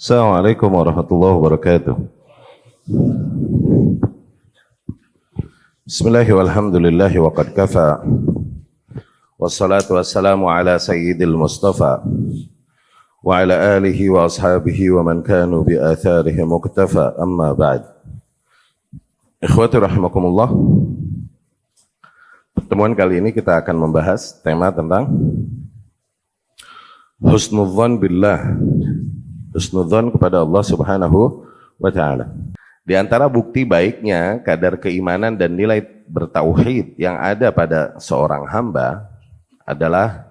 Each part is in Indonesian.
Assalamualaikum warahmatullahi wabarakatuh. Bismillahirrahmanirrahim. Walhamdulillahi wa qad kafa. Wassalatu wassalamu ala sayyidil mustafa wa ala alihi wa ashabihi wa man kanu bi atharihi muktafa. Amma ba'd. Ikhwati rahimakumullah. Pertemuan kali ini kita akan membahas tema tentang husnudzan billah. Husnudzan kepada Allah Subhanahu wa ta'ala. Di antara bukti baiknya kadar keimanan dan nilai bertauhid yang ada pada seorang hamba adalah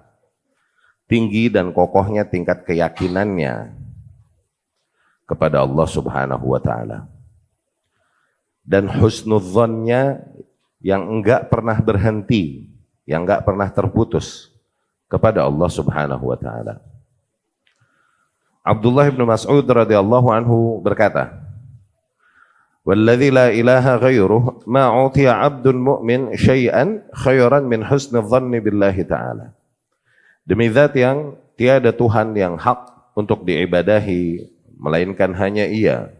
tinggi dan kokohnya tingkat keyakinannya kepada Allah Subhanahu wa ta'ala. Dan husnudzannya yang enggak pernah berhenti, yang enggak pernah terputus kepada Allah Subhanahu wa ta'ala. Abdullah bin Mas'ud radhiyallahu anhu berkata, "Walladzi la ilaha ghairuh ma 'utiya 'abdun mu'min syai'an khairan min husnul dhanni billahi ta'ala." Demi zat yang tiada Tuhan yang hak untuk diibadahi melainkan hanya Ia.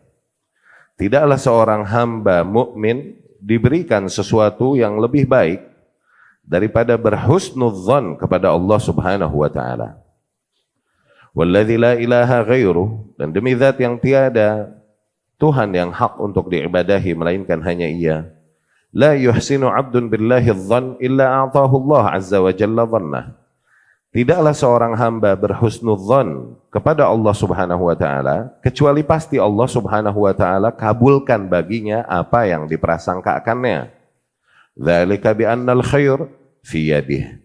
Tidaklah seorang hamba mukmin diberikan sesuatu yang lebih baik daripada berhusnudzan kepada Allah Subhanahu wa ta'ala. Walladzi la ilaha ghairuh, dan demi zat yang tiada Tuhan yang hak untuk diibadahi melainkan hanya Ia. La yuhsinu 'abdun billahi adh-dhann illa a'tahu Allah 'azza wa jalla dhannah. Tidaklah seorang hamba berhusnudzan kepada Allah Subhanahu wa ta'ala kecuali pasti Allah Subhanahu wa ta'ala kabulkan baginya apa yang diprasangkakannya. Dzalika bi annal khair fi yadihi.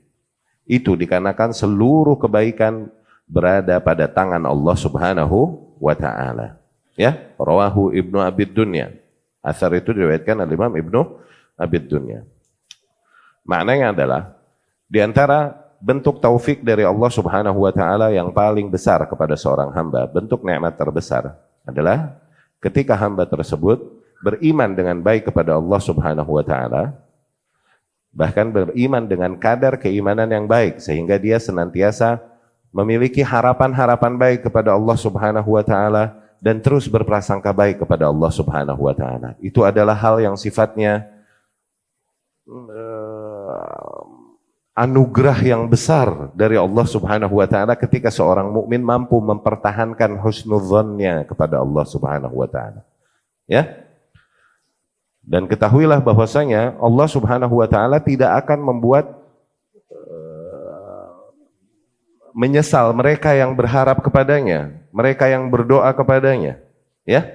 Itu dikarenakan seluruh kebaikan berada pada tangan Allah Subhanahu wa ta'ala. Ya, rawahu Ibnu Abid Dunya. Athar itu diriwayatkan oleh Imam Ibnu Abid Dunya. Maknanya adalah di antara bentuk taufik dari Allah Subhanahu wa ta'ala yang paling besar kepada seorang hamba, bentuk nikmat terbesar adalah ketika hamba tersebut beriman dengan baik kepada Allah Subhanahu wa ta'ala, bahkan beriman dengan kadar keimanan yang baik sehingga dia senantiasa memiliki harapan-harapan baik kepada Allah Subhanahu wa ta'ala dan terus berprasangka baik kepada Allah Subhanahu wa ta'ala. Itu adalah hal yang sifatnya anugerah yang besar dari Allah Subhanahu wa ta'ala ketika seorang mukmin mampu mempertahankan husnudzannya kepada Allah Subhanahu wa ta'ala. Ya? Dan ketahuilah bahwasanya Allah Subhanahu wa ta'ala tidak akan membuat menyesal mereka yang berharap kepadanya, mereka yang berdoa kepadanya. Ya,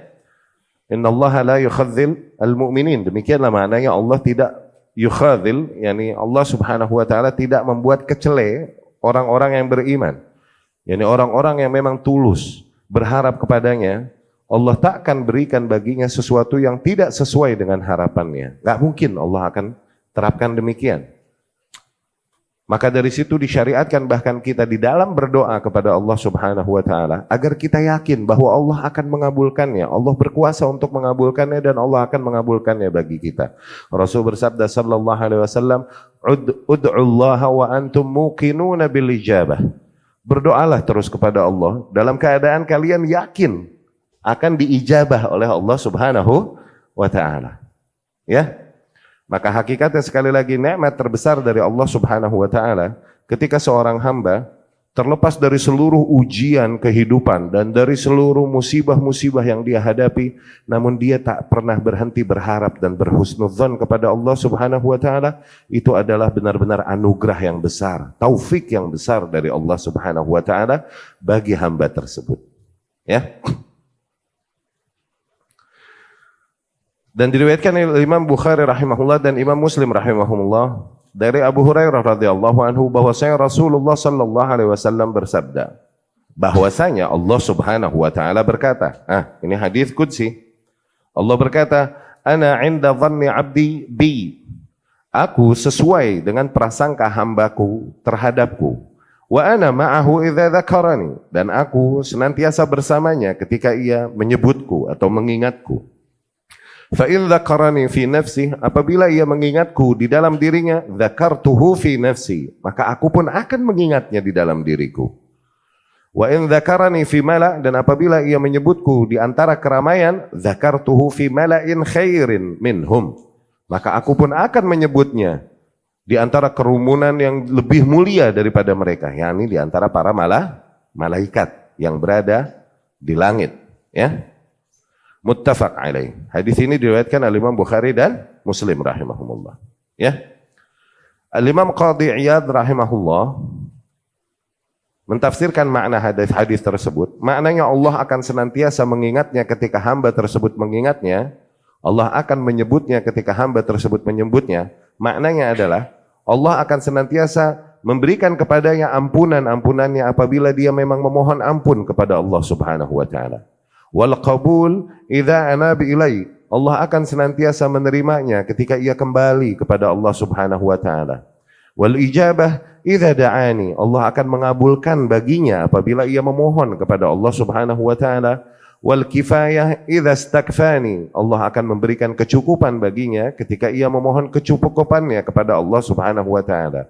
Innallaha la yukhadzil al-mu'minin. Demikianlah maknanya Allah tidak yukhadzil, yakni Allah Subhanahu wa ta'ala tidak membuat kecele orang-orang yang beriman. Yakni orang-orang yang memang tulus berharap kepadanya, Allah tak akan berikan baginya sesuatu yang tidak sesuai dengan harapannya. Gak mungkin Allah akan terapkan demikian. Maka dari situ disyariatkan bahkan kita di dalam berdoa kepada Allah Subhanahu wa ta'ala agar kita yakin bahwa Allah akan mengabulkannya. Allah berkuasa untuk mengabulkannya dan Allah akan mengabulkannya bagi kita. Rasul bersabda sallallahu alaihi wasallam, "Ud'ullaha wa antum muqinuna bil ijabah." Berdoalah terus kepada Allah dalam keadaan kalian yakin akan diijabah oleh Allah Subhanahu wa ta'ala. Ya? Maka hakikatnya sekali lagi nikmat terbesar dari Allah Subhanahu wa ta'ala ketika seorang hamba terlepas dari seluruh ujian kehidupan dan dari seluruh musibah-musibah yang dia hadapi, namun dia tak pernah berhenti berharap dan berhusnudzan kepada Allah Subhanahu wa ta'ala, itu adalah benar-benar anugerah yang besar, taufik yang besar dari Allah Subhanahu wa ta'ala bagi hamba tersebut. Ya. Dan diriwayatkan oleh Imam Bukhari rahimahullah dan Imam Muslim rahimahullah dari Abu Hurairah radhiyallahu anhu bahwasanya Rasulullah sallallahu alaihi wasallam bersabda bahwasanya Allah Subhanahu wa taala berkata, ini hadis qudsi. Allah berkata, "Ana 'inda dhanni 'abdi bi." Aku sesuai dengan prasangka hambaku terhadapku. Wa ana ma'ahu idza dzakarani, dan aku senantiasa bersamanya ketika ia menyebutku atau mengingatku. Fa in dzakarani fi nafsi, apabila ia mengingatku di dalam dirinya, dzakartuhu fi nafsi, maka aku pun akan mengingatnya di dalam diriku. Wa in dzakarani fi mala', dan apabila ia menyebutku di antara keramaian, dzakartuhu fi mala'in khairin minhum, maka aku pun akan menyebutnya di antara kerumunan yang lebih mulia daripada mereka, yakni di antara para malaikat yang berada di langit, ya. Muttafaq alaih. Hadis ini diriwayatkan oleh Imam Bukhari dan Muslim rahimahumullah, ya. Al-Imam Qadhi Iyad rahimahullah mentafsirkan makna hadis tersebut. Maknanya Allah akan senantiasa mengingatnya ketika hamba tersebut mengingatnya. Allah akan menyebutnya ketika hamba tersebut menyebutnya. Maknanya adalah Allah akan senantiasa memberikan kepadanya ampunannya apabila dia memang memohon ampun kepada Allah Subhanahu wa taala. Wal qabul idza anabi ilai. Allah akan senantiasa menerimanya ketika ia kembali kepada Allah Subhanahu wa taala. Wal ijabah idza da'ani. Allah akan mengabulkan baginya apabila ia memohon kepada Allah Subhanahu wa taala. Wal kifayah idza istakfani. Allah akan memberikan kecukupan baginya ketika ia memohon kecukupannya kepada Allah Subhanahu wa taala.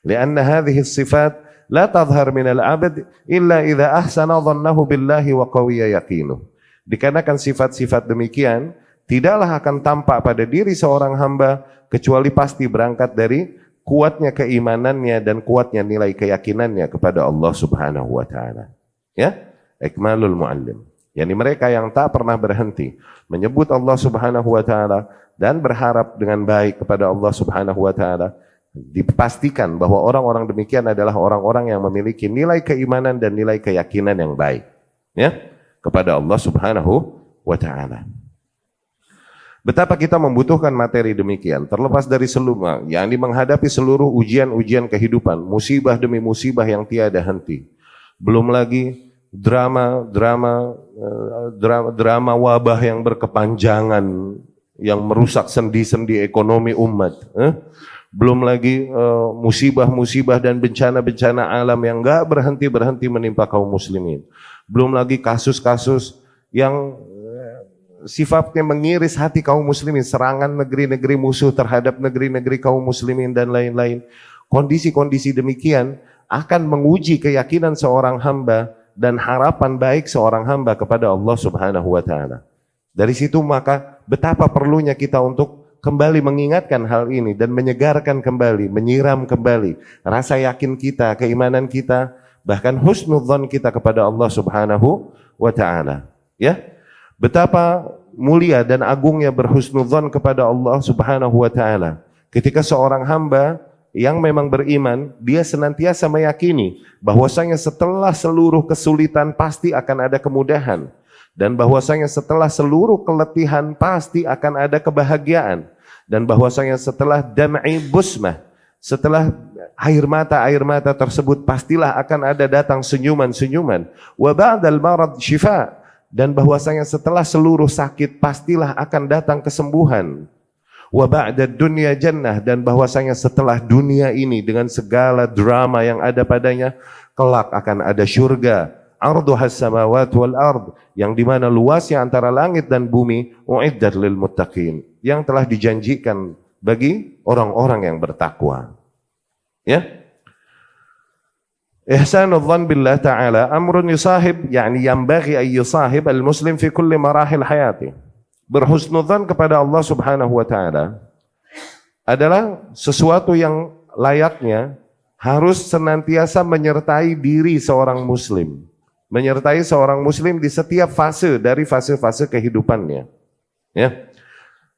Lianna hadhihi sifat la tadhhar min al-'abd illa idza ahsana dhannahu billahi wa qawiya yaqinuh. Dikarenakan sifat-sifat demikian tidaklah akan tampak pada diri seorang hamba kecuali pasti berangkat dari kuatnya keimanannya dan kuatnya nilai keyakinannya kepada Allah Subhanahu wa taala. Ya, ikmalul muallim. Yani mereka yang tak pernah berhenti menyebut Allah Subhanahu wa taala dan berharap dengan baik kepada Allah Subhanahu wa taala, dipastikan bahwa orang-orang demikian adalah orang-orang yang memiliki nilai keimanan dan nilai keyakinan yang baik, ya, kepada Allah Subhanahu wa taala. Betapa kita membutuhkan materi demikian, terlepas dari seluruh, yakni menghadapi seluruh ujian-ujian kehidupan, musibah demi musibah yang tiada henti. Belum lagi drama wabah yang berkepanjangan yang merusak sendi-sendi ekonomi umat. Belum lagi musibah-musibah dan bencana-bencana alam yang enggak berhenti-berhenti menimpa kaum muslimin. Belum lagi kasus-kasus yang sifatnya mengiris hati kaum muslimin, serangan negeri-negeri musuh terhadap negeri-negeri kaum muslimin dan lain-lain. Kondisi-kondisi demikian akan menguji keyakinan seorang hamba dan harapan baik seorang hamba kepada Allah Subhanahu wa taala. Dari situ maka betapa perlunya kita untuk kembali mengingatkan hal ini dan menyegarkan kembali, menyiram kembali rasa yakin kita, keimanan kita, bahkan husnudzon kita kepada Allah Subhanahu wa taala. Ya. Betapa mulia dan agungnya berhusnudzon kepada Allah Subhanahu wa taala. Ketika seorang hamba yang memang beriman, dia senantiasa meyakini bahwasanya setelah seluruh kesulitan pasti akan ada kemudahan, dan bahwasanya setelah seluruh keletihan pasti akan ada kebahagiaan, dan bahwasanya setelah dam'i busmah, setelah air mata tersebut pastilah akan ada datang senyuman-senyuman. Wa ba'dal marad syifa, dan bahwasanya setelah seluruh sakit pastilah akan datang kesembuhan. Wa ba'dad dunya jannah, dan bahwasanya setelah dunia ini dengan segala drama yang ada padanya, kelak akan ada syurga. Arduhas samawati wal ard, yang dimana luasnya antara langit dan bumi, uiddat lil muttaqin, yang telah dijanjikan bagi orang-orang yang bertakwa. Ya. Ihsanul dhann billah ta'ala amrun yusahib, yakni yanbaghi an yusahib al-muslim fi kulli marahil hayati. Berhusnudzan kepada Allah Subhanahu wa taala adalah sesuatu yang layaknya harus senantiasa menyertai diri seorang muslim. Menyertai seorang muslim di setiap fase dari fase-fase kehidupannya. Ya.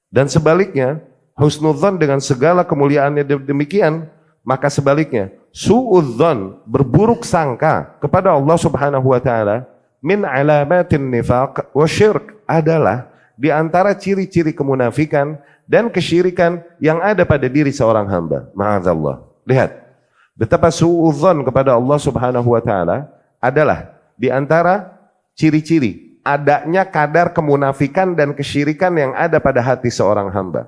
Dan sebaliknya, husnudzan dengan segala kemuliaannya demikian, maka sebaliknya su'udzan, berburuk sangka kepada Allah Subhanahu wa taala, min alamatin nifaq wa syirk, adalah di antara ciri-ciri kemunafikan dan kesyirikan yang ada pada diri seorang hamba. Ma'adzallah. Lihat betapa su'udzan kepada Allah Subhanahu wa taala adalah di antara ciri-ciri adanya kadar kemunafikan dan kesyirikan yang ada pada hati seorang hamba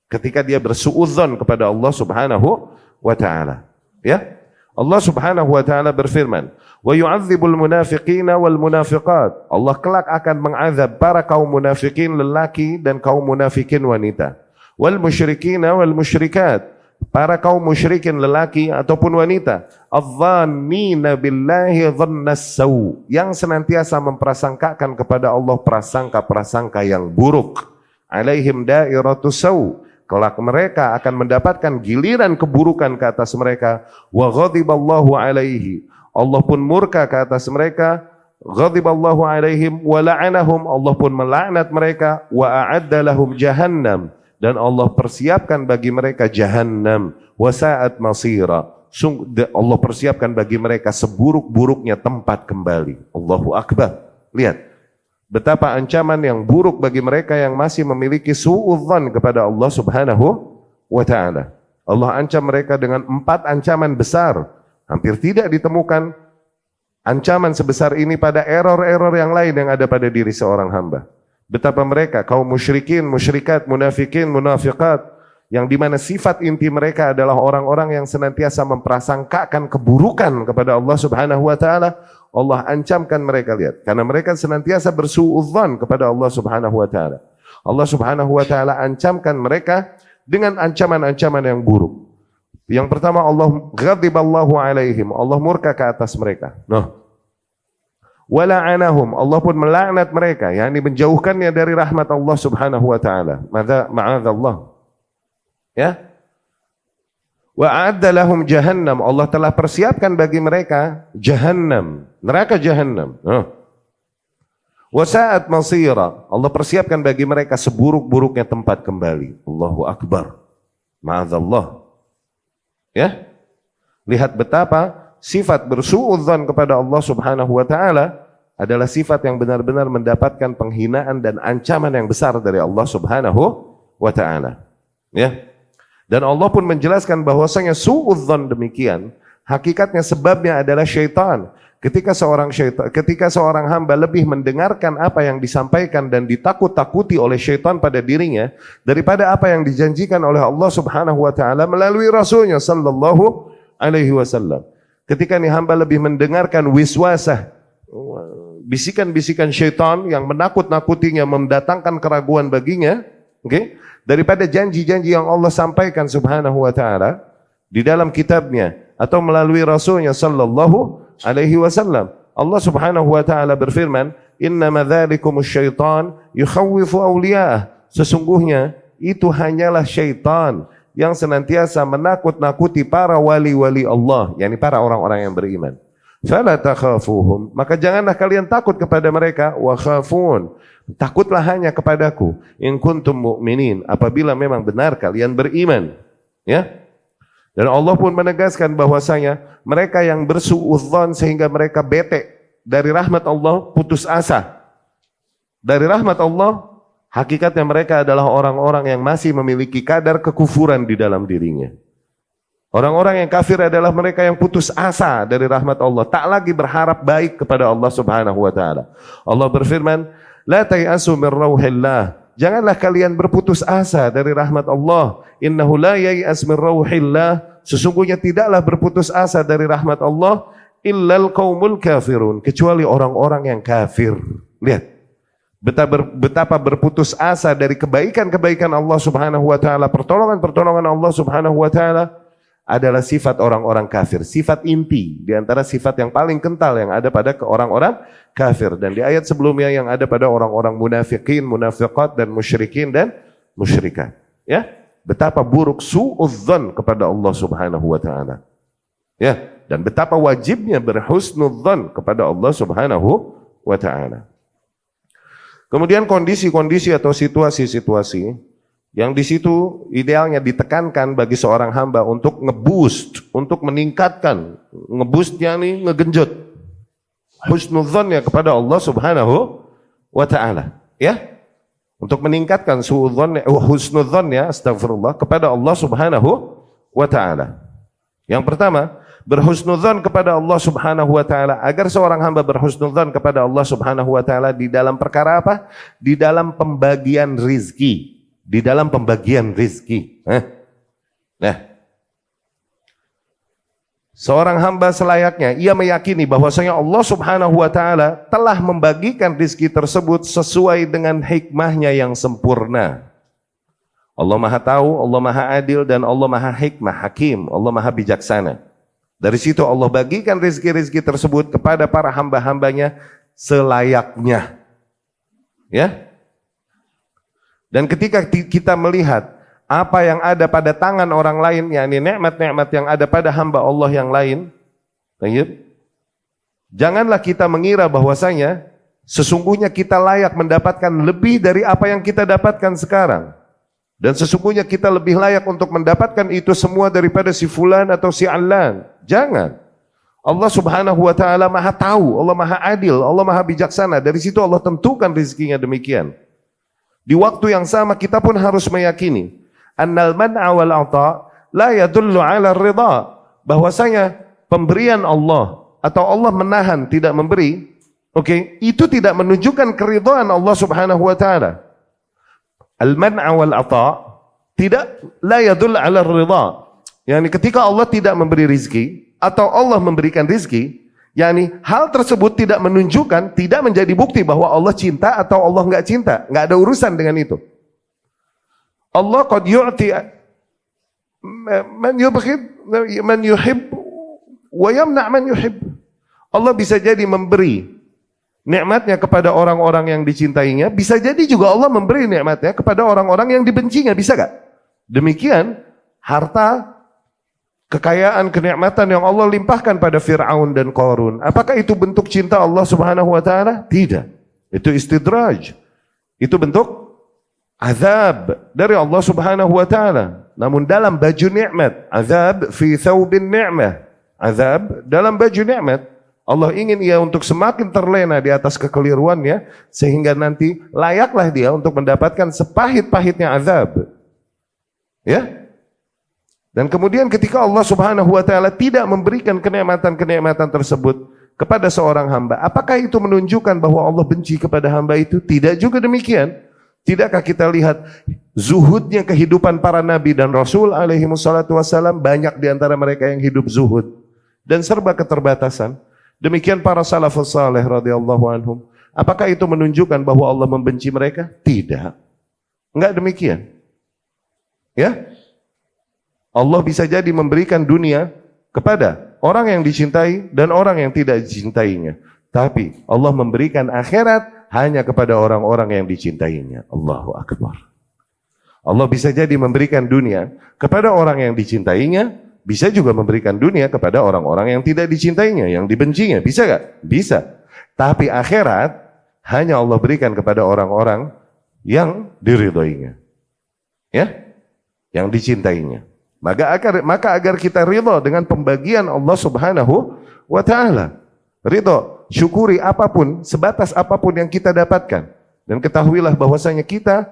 ketika dia bersu'udzan kepada Allah Subhanahu wa taala. Ya, Allah Subhanahu wa taala berfirman, "Wa yu'adzibul munafiqina wal munafiqat." Allah kelak akan mengazab para kaum munafikin lelaki dan kaum munafikin wanita. Wal musyrikina wal musyrikat, para kaum musyrikin lelaki ataupun wanita, adh-dhannina billahi dhannas sau, yang senantiasa memprasangkakan kepada Allah prasangka-prasangka yang buruk. Alaihim dairatus sau, kelak mereka akan mendapatkan giliran keburukan ke atas mereka. Wa ghadiballahu alaihi, Allah pun murka ke atas mereka. Ghadiballahu alaihim wa la'anahum, Allah pun melaknat mereka. Wa a'adda lahum jahannam, dan Allah persiapkan bagi mereka jahannam. Wa sa'at masira, Allah persiapkan bagi mereka seburuk-buruknya tempat kembali. Allahu Akbar. Lihat betapa ancaman yang buruk bagi mereka yang masih memiliki su'udzan kepada Allah Subhanahu wa ta'ala. Allah ancam mereka dengan 4 ancaman besar. Hampir tidak ditemukan ancaman sebesar ini pada error-error yang lain yang ada pada diri seorang hamba. Betapa mereka, kaum musyrikin, musyrikat, munafikin, munafiqat, yang dimana sifat inti mereka adalah orang-orang yang senantiasa memprasangkakan keburukan kepada Allah Subhanahu wa ta'ala. Allah ancamkan mereka, lihat, karena mereka senantiasa bersuudzon kepada Allah Subhanahu wa ta'ala. Allah Subhanahu wa ta'ala ancamkan mereka dengan ancaman-ancaman yang buruk. Yang pertama, Allah ghadiballahu alaihim, Allah murka ke atas mereka. Wala'anahum, Allah pun melaknat mereka, yakni menjauhkannya dari rahmat Allah Subhanahu wa ta'ala. Ma'adzallah. Ya. Wa a'adda lahum jahannam, Allah telah persiapkan bagi mereka jahannam, neraka jahannam. Wa sa'at masira, Allah persiapkan bagi mereka seburuk-buruknya tempat kembali. Allahu Akbar. Ma'adzallah. Ya. Lihat betapa sifat bersuudzon kepada Allah Subhanahu wa ta'ala adalah sifat yang benar-benar mendapatkan penghinaan dan ancaman yang besar dari Allah Subhanahu wa ta'ala. Ya. Dan Allah pun menjelaskan bahwasanya suudzon demikian, hakikatnya sebabnya adalah syaitan. Ketika seorang hamba lebih mendengarkan apa yang disampaikan dan ditakut-takuti oleh syaitan pada dirinya daripada apa yang dijanjikan oleh Allah Subhanahu wa ta'ala melalui Rasulnya sallallahu alaihi wasallam. Ketika nih hamba lebih mendengarkan wiswasah, bisikan-bisikan syaitan yang menakut-nakutinya, mendatangkan keraguan baginya, daripada janji-janji yang Allah sampaikan Subhanahu wa ta'ala di dalam kitabnya atau melalui Rasulnya sallallahu alaihi wasallam. Allah Subhanahu wa ta'ala berfirman, innama dzalikumus syaitan yukhawwifu awliya'ah, sesungguhnya itu hanyalah syaitan yang senantiasa menakut-nakuti para wali-wali Allah, yakni para orang-orang yang beriman. Fala takhafuhum, maka janganlah kalian takut kepada mereka, wa khafun, takutlah hanya kepadaku, in kuntum mu'minin, apabila memang benar kalian beriman. Ya. Dan Allah pun menegaskan bahwasanya mereka yang bersuudzon sehingga mereka bete dari rahmat Allah, putus asa dari rahmat Allah, hakikatnya mereka adalah orang-orang yang masih memiliki kadar kekufuran di dalam dirinya. Orang-orang yang kafir adalah mereka yang putus asa dari rahmat Allah, tak lagi berharap baik kepada Allah Subhanahu wa ta'ala. Allah berfirman, la tayasu min rauhillah, janganlah kalian berputus asa dari rahmat Allah. Innahu la yay'as min rauhillah, sesungguhnya tidaklah berputus asa dari rahmat Allah illal qaumul kafirun, kecuali orang-orang yang kafir. Lihat betapa berputus asa dari kebaikan-kebaikan Allah Subhanahu wa ta'ala, pertolongan-pertolongan Allah Subhanahu wa ta'ala adalah sifat orang-orang kafir, sifat inti di antara sifat yang paling kental yang ada pada orang-orang kafir. Dan di ayat sebelumnya yang ada pada orang-orang munafikin, munafiqat, dan musyrikin dan musyrikat. Ya, betapa buruk suudzon kepada Allah Subhanahu wa ta'ala. Ya, dan betapa wajibnya berhusnudzon kepada Allah Subhanahu wa ta'ala. Kemudian kondisi-kondisi atau situasi-situasi yang di situ idealnya ditekankan bagi seorang hamba untuk ngeboost, untuk meningkatkan, ngeboostnya nih, ngegenjot husnudzonnya kepada Allah Subhanahu wa ta'ala. Ya, untuk meningkatkan husnudzonnya, astagfirullah, kepada Allah Subhanahu wa ta'ala. Yang pertama, berhusnudzon kepada Allah Subhanahu wa ta'ala. Agar seorang hamba berhusnudzon kepada Allah Subhanahu wa ta'ala di dalam perkara apa? Di dalam pembagian rizki. Di dalam pembagian rizki. Nah, seorang hamba selayaknya ia meyakini bahwasanya Allah Subhanahu wa ta'ala telah membagikan rizki tersebut sesuai dengan hikmahnya yang sempurna. Allah Maha tahu, Allah Maha adil, dan Allah Maha hikmah, hakim, Allah Maha bijaksana. Dari situ Allah bagikan rizki-rizki tersebut kepada para hamba-hambanya selayaknya. Ya. Dan ketika kita melihat apa yang ada pada tangan orang lain, yakni nikmat-nikmat yang ada pada hamba Allah yang lain, janganlah kita mengira bahwasanya sesungguhnya kita layak mendapatkan lebih dari apa yang kita dapatkan sekarang. Dan sesungguhnya kita lebih layak untuk mendapatkan itu semua daripada si fulan atau si allan. Jangan. Allah Subhanahu wa taala Maha tahu, Allah Maha adil, Allah Maha bijaksana. Dari situ Allah tentukan rezekinya demikian. Di waktu yang sama kita pun harus meyakini annal man'a wal 'ata la yadullu 'ala ridha, bahwasanya pemberian Allah atau Allah menahan tidak memberi, itu tidak menunjukkan keridhaan Allah Subhanahu wa taala. Al-man'a wal 'ata tidak la yadul 'ala ridha. Yani ketika Allah tidak memberi rizki atau Allah memberikan rizki, yani hal tersebut tidak menunjukkan, tidak menjadi bukti bahwa Allah cinta atau Allah enggak cinta. Enggak ada urusan dengan itu. Allah qad yu'ti man yubghid man yuhib wa yamna' man yuhib. Allah bisa jadi memberi nikmatnya kepada orang-orang yang dicintainya, bisa jadi juga Allah memberi nikmatnya kepada orang-orang yang dibencinya, bisa gak? Demikian harta, kekayaan, kenikmatan yang Allah limpahkan pada Fir'aun dan Qarun. Apakah itu bentuk cinta Allah Subhanahu wa taala? Tidak. Itu istidraj. Itu bentuk azab dari Allah Subhanahu wa taala. Namun dalam baju nikmat, azab fi thawbin ni'mah. Azab dalam baju nikmat. Allah ingin ia untuk semakin terlena di atas kekeliruannya, sehingga nanti layaklah dia untuk mendapatkan sepahit-pahitnya azab. Ya? Dan kemudian ketika Allah Subhanahu wa taala tidak memberikan kenikmatan-kenikmatan tersebut kepada seorang hamba, apakah itu menunjukkan bahwa Allah benci kepada hamba itu? Tidak juga demikian. Tidakkah kita lihat zuhudnya kehidupan para nabi dan rasul alaihi wassalatu wassalam, banyak di antara mereka yang hidup zuhud dan serba keterbatasan. Demikian para salafus saleh radhiyallahu anhum. Apakah itu menunjukkan bahwa Allah membenci mereka? Tidak. Enggak demikian. Ya? Allah bisa jadi memberikan dunia kepada orang yang dicintai dan orang yang tidak dicintainya. Tapi Allah memberikan akhirat hanya kepada orang-orang yang dicintainya. Allahu Akbar. Allah bisa jadi memberikan dunia kepada orang yang dicintainya, bisa juga memberikan dunia kepada orang-orang yang tidak dicintainya, yang dibencinya. Bisa gak? Bisa. Tapi akhirat hanya Allah berikan kepada orang-orang yang diridhoinya. Ya? Yang dicintainya. Maka agar kita ridho dengan pembagian Allah Subhanahu wa taala. Ridho, syukuri apapun, sebatas apapun yang kita dapatkan. Dan ketahuilah bahwasanya kita,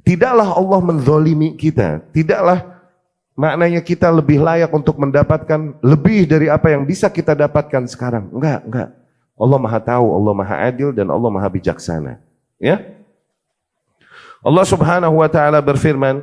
tidaklah Allah menzalimi kita. Tidaklah maknanya kita lebih layak untuk mendapatkan lebih dari apa yang bisa kita dapatkan sekarang. Enggak. Allah Maha tahu, Allah Maha adil, dan Allah Maha bijaksana. Ya? Allah Subhanahu wa taala berfirman,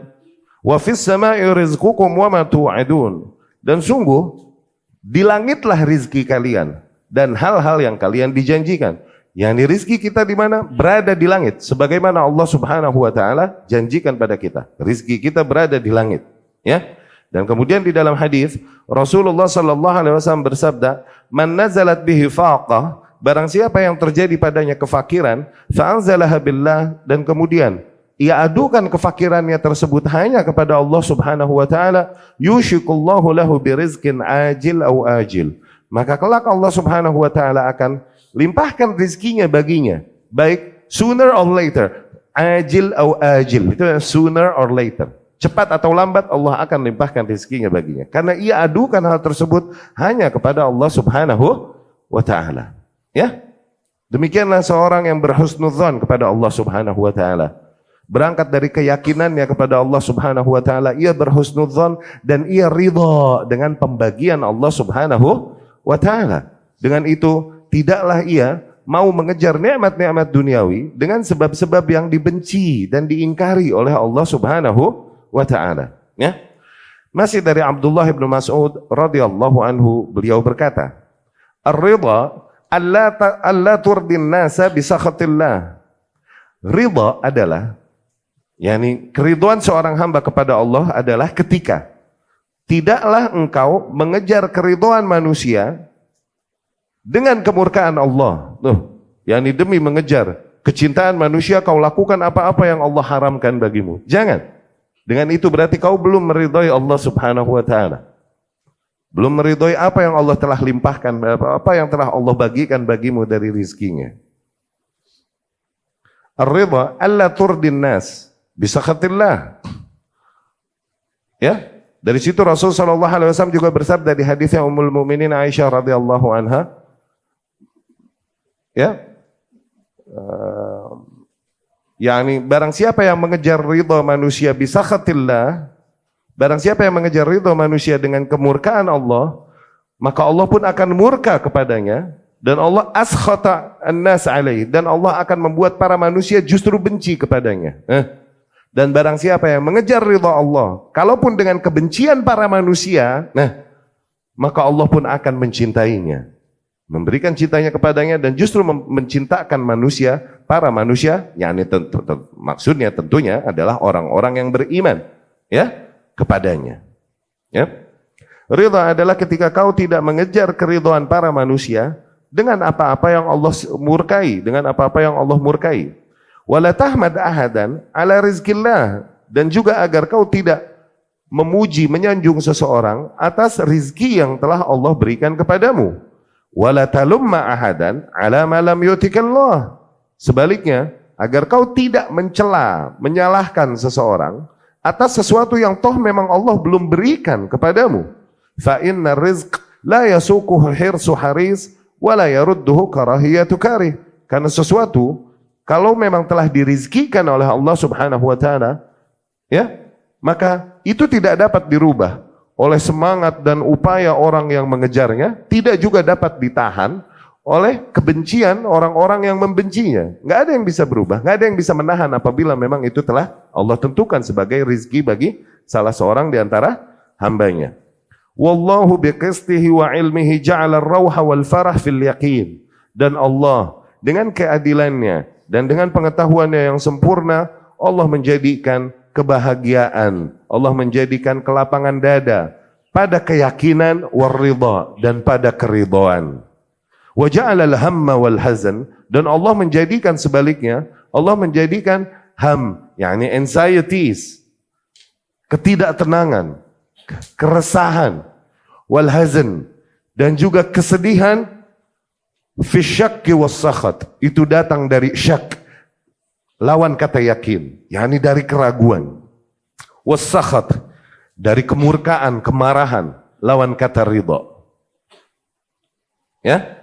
"Wa fis sama'i rizqukum wa ma tu'adun." Dan sungguh di langitlah rizki kalian dan hal-hal yang kalian dijanjikan. Yani rizki kita di mana? Berada di langit. Sebagaimana Allah Subhanahu wa taala janjikan pada kita. Rizki kita berada di langit. Ya? Dan kemudian di dalam hadis Rasulullah sallallahu alaihi wasallam bersabda, "Man nazalat bihi faqah," barang siapa yang terjadi padanya kefakiran, fa anzalaha billah, dan kemudian ia adukan kefakirannya tersebut hanya kepada Allah Subhanahu wa taala, yushikullahu lahu birizqin ajil au ajil. Maka kelak Allah Subhanahu wa taala akan limpahkan rezekinya baginya, baik sooner or later, ajil au ajil. Itu sooner or later. Cepat atau lambat Allah akan limpahkan rezekinya baginya. Karena ia adukan hal tersebut hanya kepada Allah Subhanahu wa taala. Ya? Demikianlah seorang yang berhusnudzon kepada Allah Subhanahu wa taala. Berangkat dari keyakinannya kepada Allah Subhanahu wa taala, ia berhusnudzon dan ia ridha dengan pembagian Allah Subhanahu wa taala. Dengan itu tidaklah ia mau mengejar nikmat-nikmat duniawi dengan sebab-sebab yang dibenci dan diingkari oleh Allah Subhanahu wa ta'ala. Ya? Masih dari Abdullah bin Mas'ud radhiyallahu anhu, beliau berkata, "Ar-ridha alla turdin nasa bi sakhatillah." Ridha adalah Yani keriduan seorang hamba kepada Allah adalah ketika tidaklah engkau mengejar keriduan manusia dengan kemurkaan Allah. Tuh, yani demi mengejar kecintaan manusia kau lakukan apa-apa yang Allah haramkan bagimu. Jangan. Dengan itu berarti kau belum meridhai Allah Subhanahu wa taala. Belum meridhai apa yang Allah telah limpahkan, apa yang telah Allah bagikan bagimu dari rizkinya. Ar-ridha alla turdin nas bisakhatillah. Ya, dari situ Rasul sallallahu alaihi wasallam juga bersabda di hadisnya Ummul Mukminin Aisyah radhiyallahu anha, ya, yakni barang siapa yang mengejar ridha manusia bisakhatillah, barang siapa yang mengejar ridha manusia dengan kemurkaan Allah, maka Allah pun akan murka kepadanya, dan Allah askhata an-nas alaih, dan Allah akan membuat para manusia justru benci kepadanya. Dan barang siapa yang mengejar ridha Allah, kalaupun dengan kebencian para manusia, maka Allah pun akan mencintainya, memberikan cintanya kepadanya, dan justru mencintakan manusia, para manusia, yakni maksudnya tentunya adalah orang-orang yang beriman, ya, kepadanya. Ya. Ridha adalah ketika kau tidak mengejar keridhaan para manusia dengan apa-apa yang Allah murkai, dengan apa-apa yang Allah murkai. Wala tahmad ahadan ala rizkillah, dan juga agar kau tidak memuji, menyanjung seseorang atas rizki yang telah Allah berikan kepadamu. Wala talumma ahadan ala ma lam yutikallah. Sebaliknya, agar kau tidak mencela, menyalahkan seseorang atas sesuatu yang toh memang Allah belum berikan kepadamu. Fa inna rizq la yasuquhu hirsu haris wa la yarudduhu karahiyatu karih. Karena sesuatu kalau memang telah dirizkikan oleh Allah Subhanahu wa taala, ya, maka itu tidak dapat dirubah oleh semangat dan upaya orang yang mengejarnya, tidak juga dapat ditahan oleh kebencian orang-orang yang membencinya. Nggak ada yang bisa berubah, nggak ada yang bisa menahan apabila memang itu telah Allah tentukan sebagai rizki bagi salah seorang di antara hambanya. Wallahu biqistihi wa ilmihi ja'ala ar-rauha wal farah fil yaqin. Dan Allah dengan keadilannya dan dengan pengetahuannya yang sempurna, Allah menjadikan kebahagiaan, Allah menjadikan kelapangan dada pada keyakinan war-ridha, dan pada keridhaan. Wa ja'ala al-hamma wal hazan, dan Allah menjadikan sebaliknya, Allah menjadikan ham, yakni anxieties, ketidaktenangan, keresahan, wal hazan, dan juga kesedihan, fi syakki was sakhat, itu datang dari syak, lawan kata yakin, yakni dari keraguan. Was sakhat, dari kemurkaan, kemarahan, lawan kata ridha. Ya,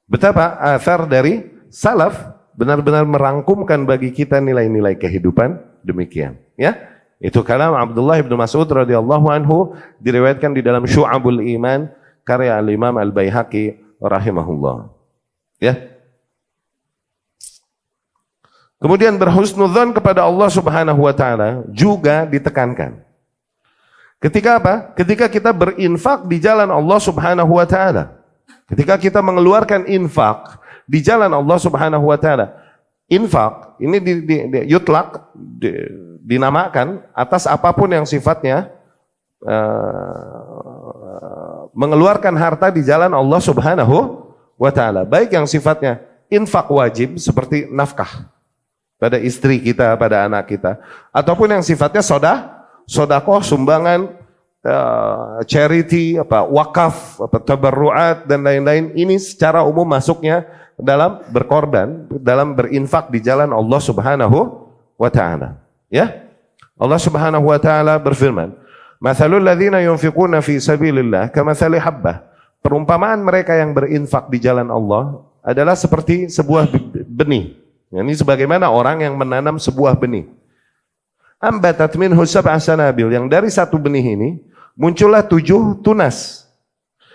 betapa athar dari salaf benar-benar merangkumkan bagi kita nilai-nilai kehidupan demikian. Ya, itu kalam Abdullah bin Mas'ud radhiyallahu anhu, diriwayatkan di dalam Syu'abul Iman karya Al-Imam Al-Baihaqi rahimahullah. Ya. Kemudian berhusnudzon kepada Allah Subhanahu wa taala juga ditekankan. Ketika apa? Ketika kita berinfak di jalan Allah Subhanahu wa taala. Ketika kita mengeluarkan infak di jalan Allah Subhanahu wa taala. Infak ini yutlaq, dinamakan atas apapun yang sifatnya mengeluarkan harta di jalan Allah Subhanahu wa taala, baik yang sifatnya infak wajib seperti nafkah pada istri kita, pada anak kita, ataupun yang sifatnya sedekah, sumbangan, charity, wakaf, tabarruat dan lain-lain. Ini secara umum masuknya dalam berkorban, dalam berinfak di jalan Allah Subhanahu wa taala. Ya. Allah Subhanahu wa taala berfirman, "Matsalul ladzina yunfiquna fi sabilillah kamatsali habbah." Perumpamaan mereka yang berinfak di jalan Allah adalah seperti sebuah benih. Ini sebagaimana orang yang menanam sebuah benih. Ambatat minhu sab'a sanabil, yang dari satu benih ini muncullah 7 tunas.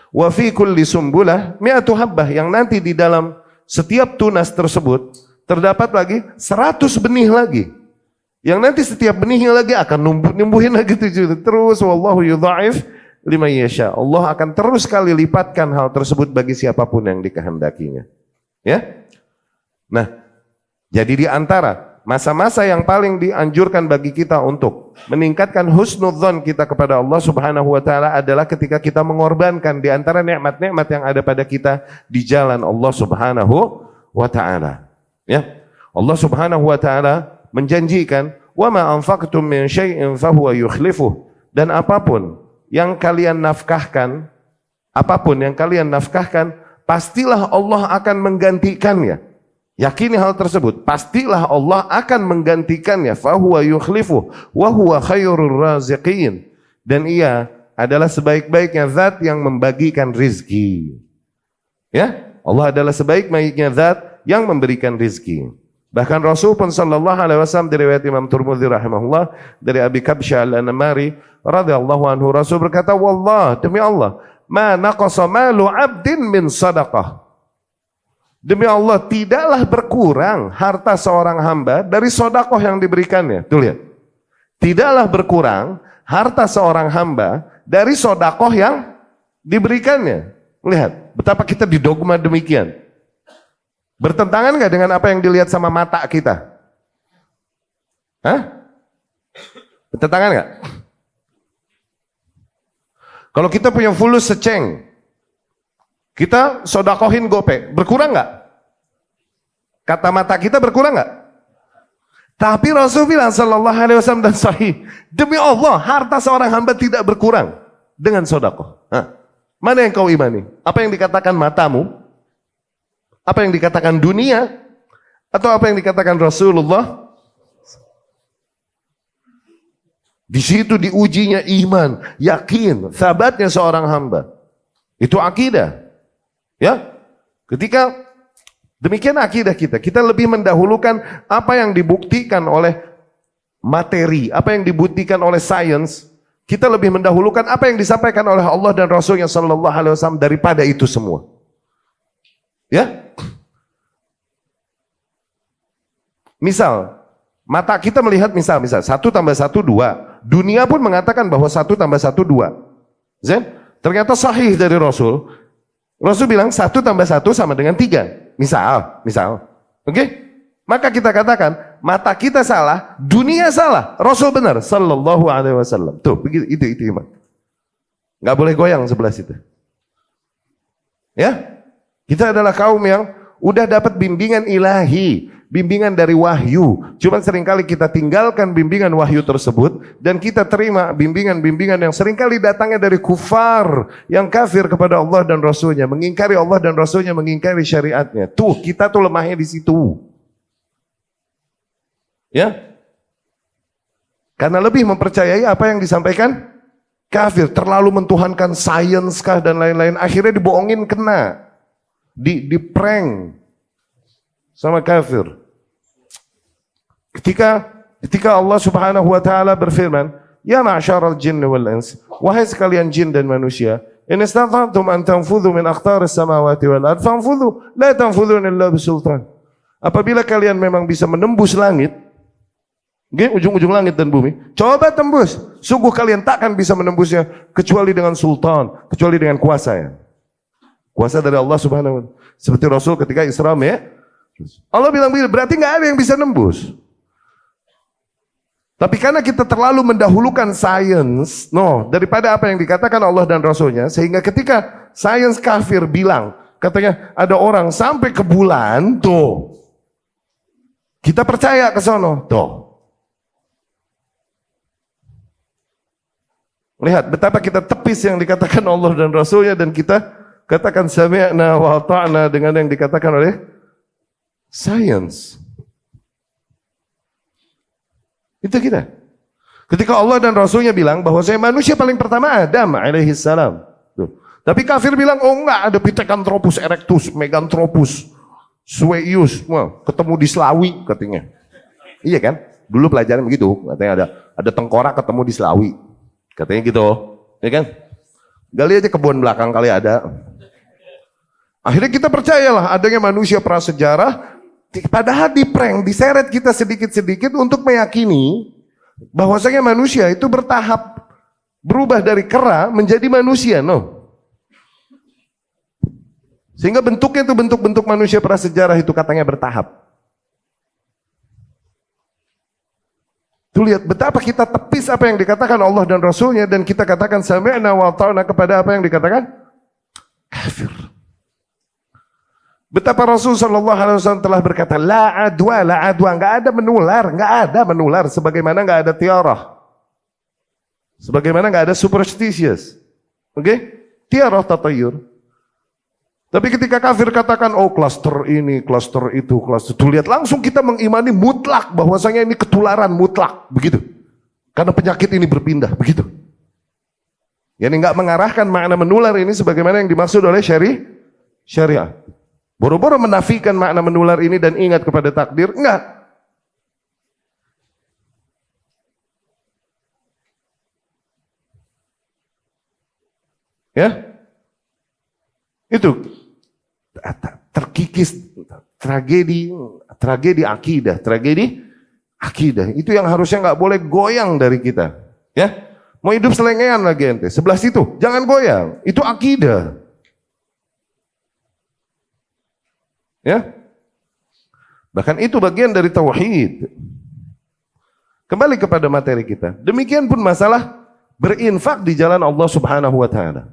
Wa fi kulli sumbulah mi'atu habbah, yang nanti di dalam setiap tunas tersebut terdapat lagi 100 benih lagi. Yang nanti setiap benihnya lagi akan numbuhin lagi 7 terus. Wallahu yudha'if liman yasha. Allah akan terus kali lipatkan hal tersebut bagi siapapun yang dikehendakinya. Ya. Nah, jadi di antara masa-masa yang paling dianjurkan bagi kita untuk meningkatkan husnudzon kita kepada Allah Subhanahu wa taala adalah ketika kita mengorbankan di antara nikmat-nikmat yang ada pada kita di jalan Allah Subhanahu wa taala. Ya. Allah Subhanahu wa taala menjanjikan, "Wa ma anfaqtum min syai'in fahuwa yukhlifuh." Dan apapun yang kalian nafkahkan, pastilah Allah akan menggantikannya. Yakini hal tersebut, pastilah Allah akan menggantikannya. Fahuwa yukhlifuh wa huwa khairur raziqin. Dan ia adalah sebaik-baiknya zat yang membagikan rizki. Ya, Allah adalah sebaik-baiknya zat yang memberikan rizki. Bahkan Rasul pun sallallahu alaihi wasallam dari riwayat Imam Tirmidzi rahimahullah dari Abi Kabsyah al-Anmari radhiyallahu anhu, Rasul berkata, "Wallah, demi Allah, ma naqasa malu 'abdin min shadaqah." Demi Allah, tidaklah berkurang harta seorang hamba dari sodakoh yang diberikannya. Tuh lihat. Tidaklah berkurang harta seorang hamba dari sodakoh yang diberikannya. Lihat, betapa kita didogma demikian. Bertentangan nggak dengan apa yang dilihat sama mata kita? Hah? Bertentangan nggak? Kalau kita punya fulus seceng, kita sodakohin gope, berkurang nggak? Kata mata kita berkurang nggak? Tapi Rasul bilang sallallahu alaihi wasallam dan sahih, demi Allah harta seorang hamba tidak berkurang dengan sodakoh. Mana yang kau imani? Apa yang dikatakan matamu? Apa yang dikatakan dunia? Atau apa yang dikatakan Rasulullah? Di situ diujinya iman, yakin, sabatnya seorang hamba. Itu akidah. Ya, ketika demikian akidah kita lebih mendahulukan apa yang dibuktikan oleh materi, apa yang dibuktikan oleh sains, kita lebih mendahulukan apa yang disampaikan oleh Allah dan Rasulnya sallallahu alaihi wasallam daripada itu semua. Ya, misal mata kita melihat misal 1 tambah 1 2, dunia pun mengatakan bahwa 1 tambah 1 2. Ternyata sahih dari Rasul. Rasul bilang 1 tambah 1 sama dengan 3. Misal. Oke? Maka kita katakan, mata kita salah, dunia salah. Rasul benar. Sallallahu alaihi wasallam. Tuh, begitu, itu iman. Nggak boleh goyang sebelah situ. Ya? Kita adalah kaum yang udah dapat bimbingan ilahi, bimbingan dari wahyu. Cuman seringkali kita tinggalkan bimbingan wahyu tersebut dan kita terima bimbingan-bimbingan yang seringkali datangnya dari kufar yang kafir kepada Allah dan Rasulnya, mengingkari Allah dan Rasulnya, mengingkari syariatnya. Tuh, kita tuh lemahnya di situ. Ya? Karena lebih mempercayai apa yang disampaikan kafir, terlalu mentuhankan sains kah dan lain-lain, akhirnya dibohongin kena. Di prank sama kafir. Ketika Allah Subhanahu wa taala berfirman, "Ya ma'syaral jinni wal ins," wahai sekalian jin dan manusia, "in istata'tum an tanfudhu min aqtaris samawati wal ard fanfudhu, la tanfudhuna illa bisultan." Apabila kalian memang bisa menembus langit, ujung-ujung langit dan bumi, coba tembus. Sungguh kalian takkan bisa menembusnya kecuali dengan sultan, kecuali dengan kuasa ya. Kuasa dari Allah Subhanahu wa taala. Seperti Rasul ketika Isra ya. Allah bilang berarti nggak ada yang bisa nembus. Tapi karena kita terlalu mendahulukan sains, daripada apa yang dikatakan Allah dan Rasulnya, sehingga ketika sains kafir bilang, katanya ada orang sampai ke bulan, tuh, kita percaya ke sono, tuh. Lihat betapa kita tepis yang dikatakan Allah dan Rasulnya dan kita katakan sami'na wa ta'na dengan yang dikatakan oleh sains. Itu kita. Ketika Allah dan Rasulnya bilang bahwa saya manusia paling pertama Adam alaihi salam. Tapi kafir bilang, oh enggak, ada Pithecanthropus erectus, Meganthropus, Sueius, ketemu di Slawi katanya. Iya kan? Dulu pelajaran begitu, katanya ada tengkorak ketemu di Slawi. Katanya gitu, ya kan? Gali aja kebun belakang kali ada. Akhirnya kita percayalah adanya manusia prasejarah, padahal di prank, diseret kita sedikit-sedikit untuk meyakini bahwasanya manusia itu bertahap berubah dari kera menjadi manusia, Sehingga bentuknya itu bentuk-bentuk manusia prasejarah itu katanya bertahap. Tuh lihat betapa kita tepis apa yang dikatakan Allah dan Rasulnya, dan kita katakan sami'na wa ta'na kepada apa yang dikatakan kafir. Betapa Rasul sallallahu alaihi wasallam telah berkata la adwa, enggak ada menular sebagaimana enggak ada tiarah. Sebagaimana enggak ada superstitious. Oke? Tiarah tatayur. Tapi ketika kafir katakan, oh klaster ini, klaster itu, klaster itu, lihat langsung kita mengimani mutlak bahwasanya ini ketularan mutlak, begitu. Karena penyakit ini berpindah, begitu. Yani nggak mengarahkan makna menular ini sebagaimana yang dimaksud oleh syariah. Boro-boro menafikan makna menular ini dan ingat kepada takdir, enggak. Ya, itu terkikis tragedi akidah itu yang harusnya nggak boleh goyang dari kita, ya. Mau hidup selengean lagi ente sebelah situ, jangan goyang, itu akidah, ya. Bahkan itu bagian dari tauhid. Kembali kepada materi kita, demikian pun masalah berinfak di jalan Allah Subhanahu wa taala.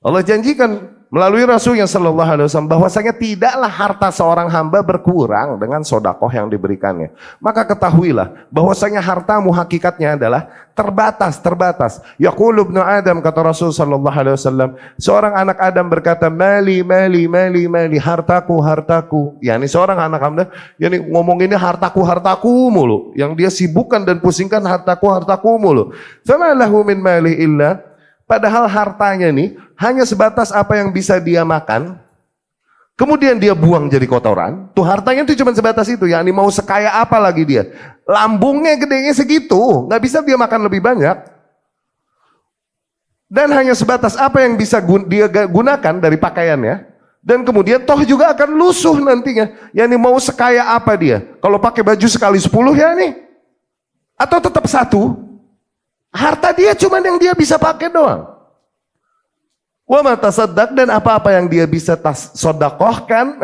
Allah janjikan melalui Rasulnya sallallahu alaihi wasallam bahwasanya tidaklah harta seorang hamba berkurang dengan sodakoh yang diberikannya. Maka ketahuilah bahwasanya hartamu hakikatnya adalah terbatas. Yaqulu ibnu Adam, kata Rasul sallallahu alaihi wasallam, seorang anak Adam berkata mali, hartaku. Yani seorang anak Adam yani ngomonginnya hartaku mulu. Yang dia sibukkan dan pusingkan hartaku mulu. Fama lahu min mali illa, padahal hartanya nih hanya sebatas apa yang bisa dia makan, kemudian dia buang jadi kotoran. Tuh hartanya itu cuma sebatas itu. Ya, ini mau sekaya apa lagi dia? Lambungnya gedenya segitu, nggak bisa dia makan lebih banyak. Dan hanya sebatas apa yang bisa dia gunakan dari pakaiannya. Dan kemudian toh juga akan lusuh nantinya. Ya, ini mau sekaya apa dia? Kalau pakai baju sekali 10 ya nih, atau tetap satu? Harta dia cuma yang dia bisa pakai doang. Wa ma tasaddaq, dan apa-apa yang dia bisa sodakohkan,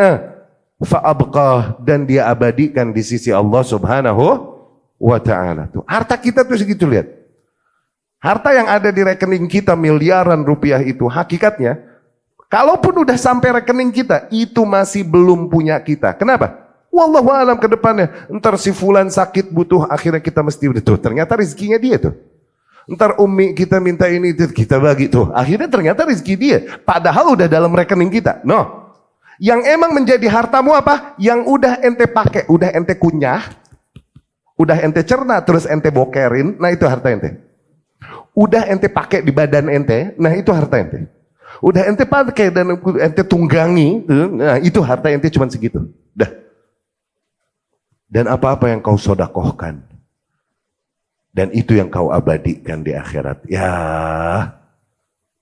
fa'abqah, dan dia abadikan di sisi Allah Subhanahu wa ta'ala. Tuh, harta kita tuh segitu, lihat. Harta yang ada di rekening kita miliaran rupiah itu hakikatnya, kalaupun udah sampai rekening kita, itu masih belum punya kita. Kenapa? Wallahu alam ke depannya. Ntar si fulan sakit butuh, akhirnya kita mesti tuh, ternyata rezekinya dia tuh. Ntar umi kita minta ini, kita bagi tuh. Akhirnya ternyata rezeki dia. Padahal udah dalam rekening kita. No. Yang emang menjadi hartamu apa? Yang udah ente pakai, udah ente kunyah, udah ente cerna, terus ente bokerin. Nah itu harta ente. Udah ente pakai di badan ente. Nah itu harta ente. Udah ente pakai dan ente tunggangi. Nah itu harta ente cuma segitu. Dah. Dan apa-apa yang kau sodakohkan, dan itu yang kau abadikan di akhirat. Ya,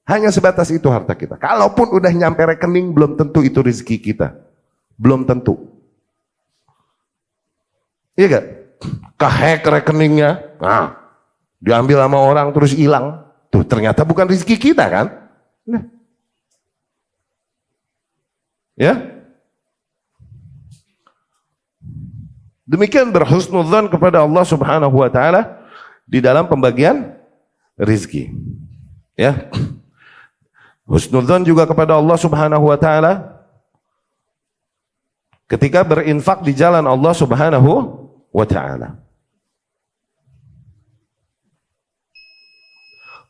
hanya sebatas itu harta kita. Kalaupun udah nyampe rekening, belum tentu itu rezeki kita. Belum tentu. Iya gak? Kehack rekeningnya. Nah, diambil sama orang terus hilang. Tuh ternyata bukan rezeki kita kan? Nah. Ya. Demikian berhusnudzan kepada Allah Subhanahu wa taala di dalam pembagian rizki, ya. Husnudzan juga kepada Allah Subhanahu wa taala ketika berinfak di jalan Allah Subhanahu wa taala.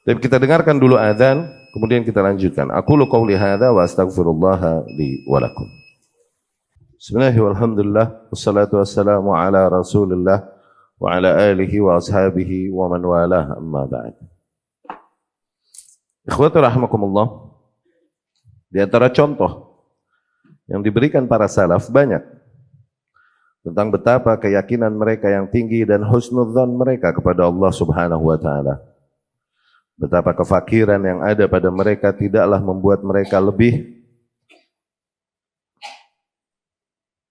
Tapi kita dengarkan dulu adzan, kemudian kita lanjutkan. Aqulu qouli hadza wa astaghfirullah li wa lakum. Bismillahirrahmanirrahim. Walhamdulillah wassalatu wassalamu ala Rasulillah wa ala alihi wa ashabihi wa man walah, amma ba'd. Ikhwatu rahimakumullah, di antara contoh yang diberikan para salaf banyak tentang betapa keyakinan mereka yang tinggi dan husnudzan mereka kepada Allah Subhanahu wa taala. Betapa kefakiran yang ada pada mereka tidaklah membuat mereka lebih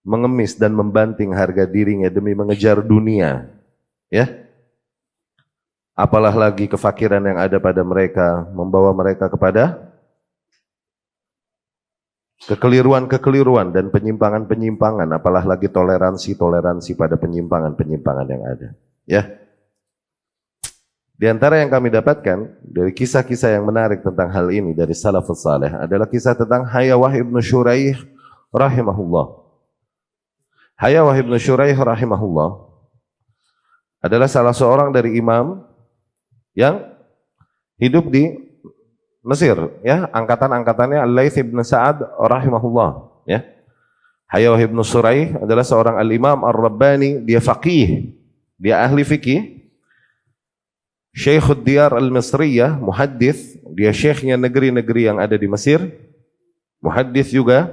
mengemis dan membanting harga dirinya demi mengejar dunia, ya. Apalah lagi kefakiran yang ada pada mereka membawa mereka kepada kekeliruan-kekeliruan dan penyimpangan-penyimpangan, apalah lagi toleransi-toleransi pada penyimpangan-penyimpangan yang ada. Ya. Di antara yang kami dapatkan dari kisah-kisah yang menarik tentang hal ini dari salafus saleh adalah kisah tentang Hayawah ibnu Shuraih rahimahullah. Hayawah ibnu Shuraih rahimahullah adalah salah seorang dari imam yang hidup di Mesir, ya, angkatan-angkatannya Al-Laits ibn Sa'ad rahimahullah, ya. Hayawah ibnu Shuraih adalah seorang al-imam ar-Rabbani, dia faqih, dia ahli fikih. Syekhud Diyar al-Misriyah, muhaddits, dia syekhnya negeri-negeri yang ada di Mesir, muhaddits juga.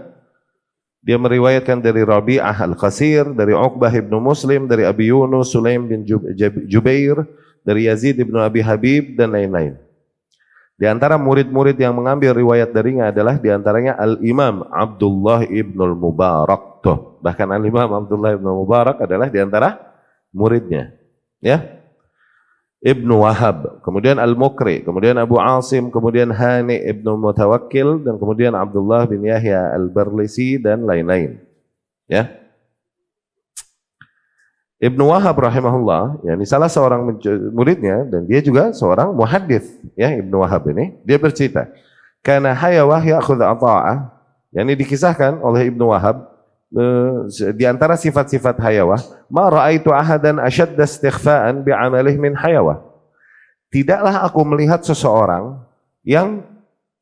Dia meriwayatkan dari Rabi'ah al-Qasir, dari Uqbah ibnu Muslim, dari Abi Yunus, Sulaim bin Jubair, dari Yazid ibnu Abi Habib, dan lain-lain. Di antara murid-murid yang mengambil riwayat darinya adalah di antaranya Al-Imam Abdullah ibnu Mubarak. Tuh, bahkan Al-Imam Abdullah ibnu Mubarak adalah di antara muridnya. Ya. Ibnu Wahab, kemudian Al-Mukri, kemudian Abu Asim, kemudian Hani ibnu Mutawakkil, dan kemudian Abdullah bin Yahya Al-Barlisi, dan lain-lain. Ya. Ibnu Wahab rahimahullah, yakni salah seorang muridnya, dan dia juga seorang muhaddits, ya, Ibnu Wahab ini, dia bercerita, karena Hayawah ya'khudh ata'ah, yakni dikisahkan oleh Ibnu Wahab, di antara sifat-sifat Hayawah, ma ra'aitu ahadan ashadda istighfa'an bi'amalih min Hayawah. Tidaklah aku melihat seseorang yang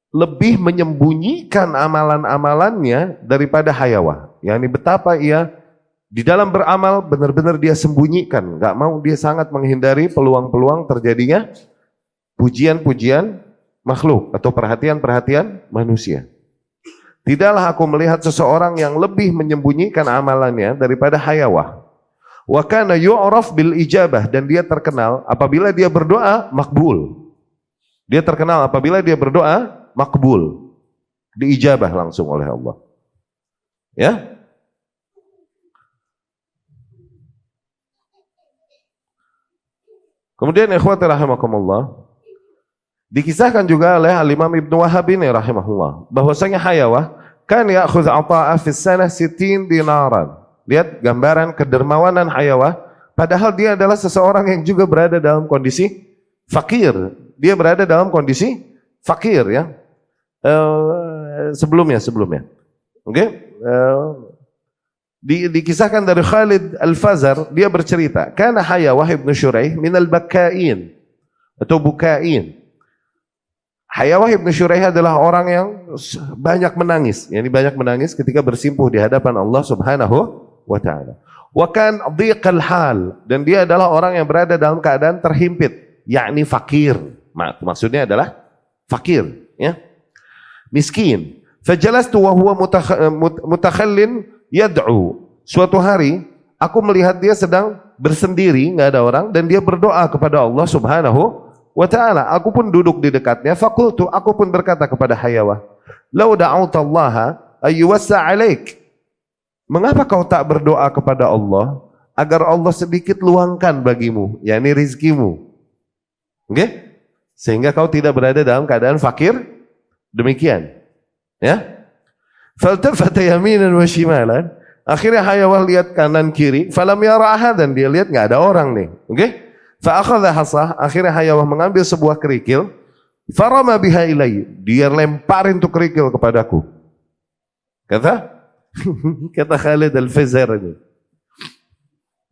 lebih menyembunyikan amalan-amalannya daripada Hayawah. Yani betapa ia di dalam beramal benar-benar dia sembunyikan, enggak mau, dia sangat menghindari peluang-peluang terjadinya pujian-pujian makhluk atau perhatian-perhatian manusia. Tidaklah aku melihat seseorang yang lebih menyembunyikan amalannya daripada Hayawah. Wa kana yu'raf bil ijabah, dan dia terkenal apabila dia berdoa makbul. Dia terkenal apabila dia berdoa makbul, diijabah langsung oleh Allah. Ya? Kemudian ikhwati rahimakumullah, dikisahkan juga oleh Al-Imam Ibnu Wahab ini rahimahullah, bahwasanya Hayawah kan ya'khudh ata'a fi sanah 60 dinaran. Lihat gambaran kedermawanan Hayawah, padahal dia adalah seseorang yang juga berada dalam kondisi fakir. Dia berada dalam kondisi fakir, ya. Sebelumnya. Oke? Dikisahkan dari Khalid Al-Fazar, dia bercerita, kana Hayawah ibnu Shuraih minal bakkain atau bukain. Hayawah ibnu Shuraih adalah orang yang banyak menangis, yakni banyak menangis ketika bersimpuh di hadapan Allah Subhanahu wa taala. Wa kan dhiqal hal, dan dia adalah orang yang berada dalam keadaan terhimpit, yakni fakir. Maksudnya adalah fakir, ya. Miskin. Fajalastu wa huwa mutakhallin yad'u. Suatu hari aku melihat dia sedang bersendiri, enggak ada orang, dan dia berdoa kepada Allah Subhanahu wa ta'ala. Aku pun duduk di dekatnya. Faqultu, aku pun berkata kepada Hayawah, lau da'autallaha ayyuwassa 'alaik. Mengapa kau tak berdoa kepada Allah agar Allah sedikit luangkan bagimu, yakni rizkimu, okay? Sehingga kau tidak berada dalam keadaan fakir demikian, ya. Faltafata yaminan wa shimalan. Akhirnya Hayawah lihat kanan kiri, falam yara ahadan, dia lihat enggak ada orang nih, okay? Fa akhadha hasah, akhirnya Hayawah mengambil sebuah kerikil, farama biha ilai, dia lemparin tuh kerikil kepadaku. Kata Khalid Al-Fazar ini,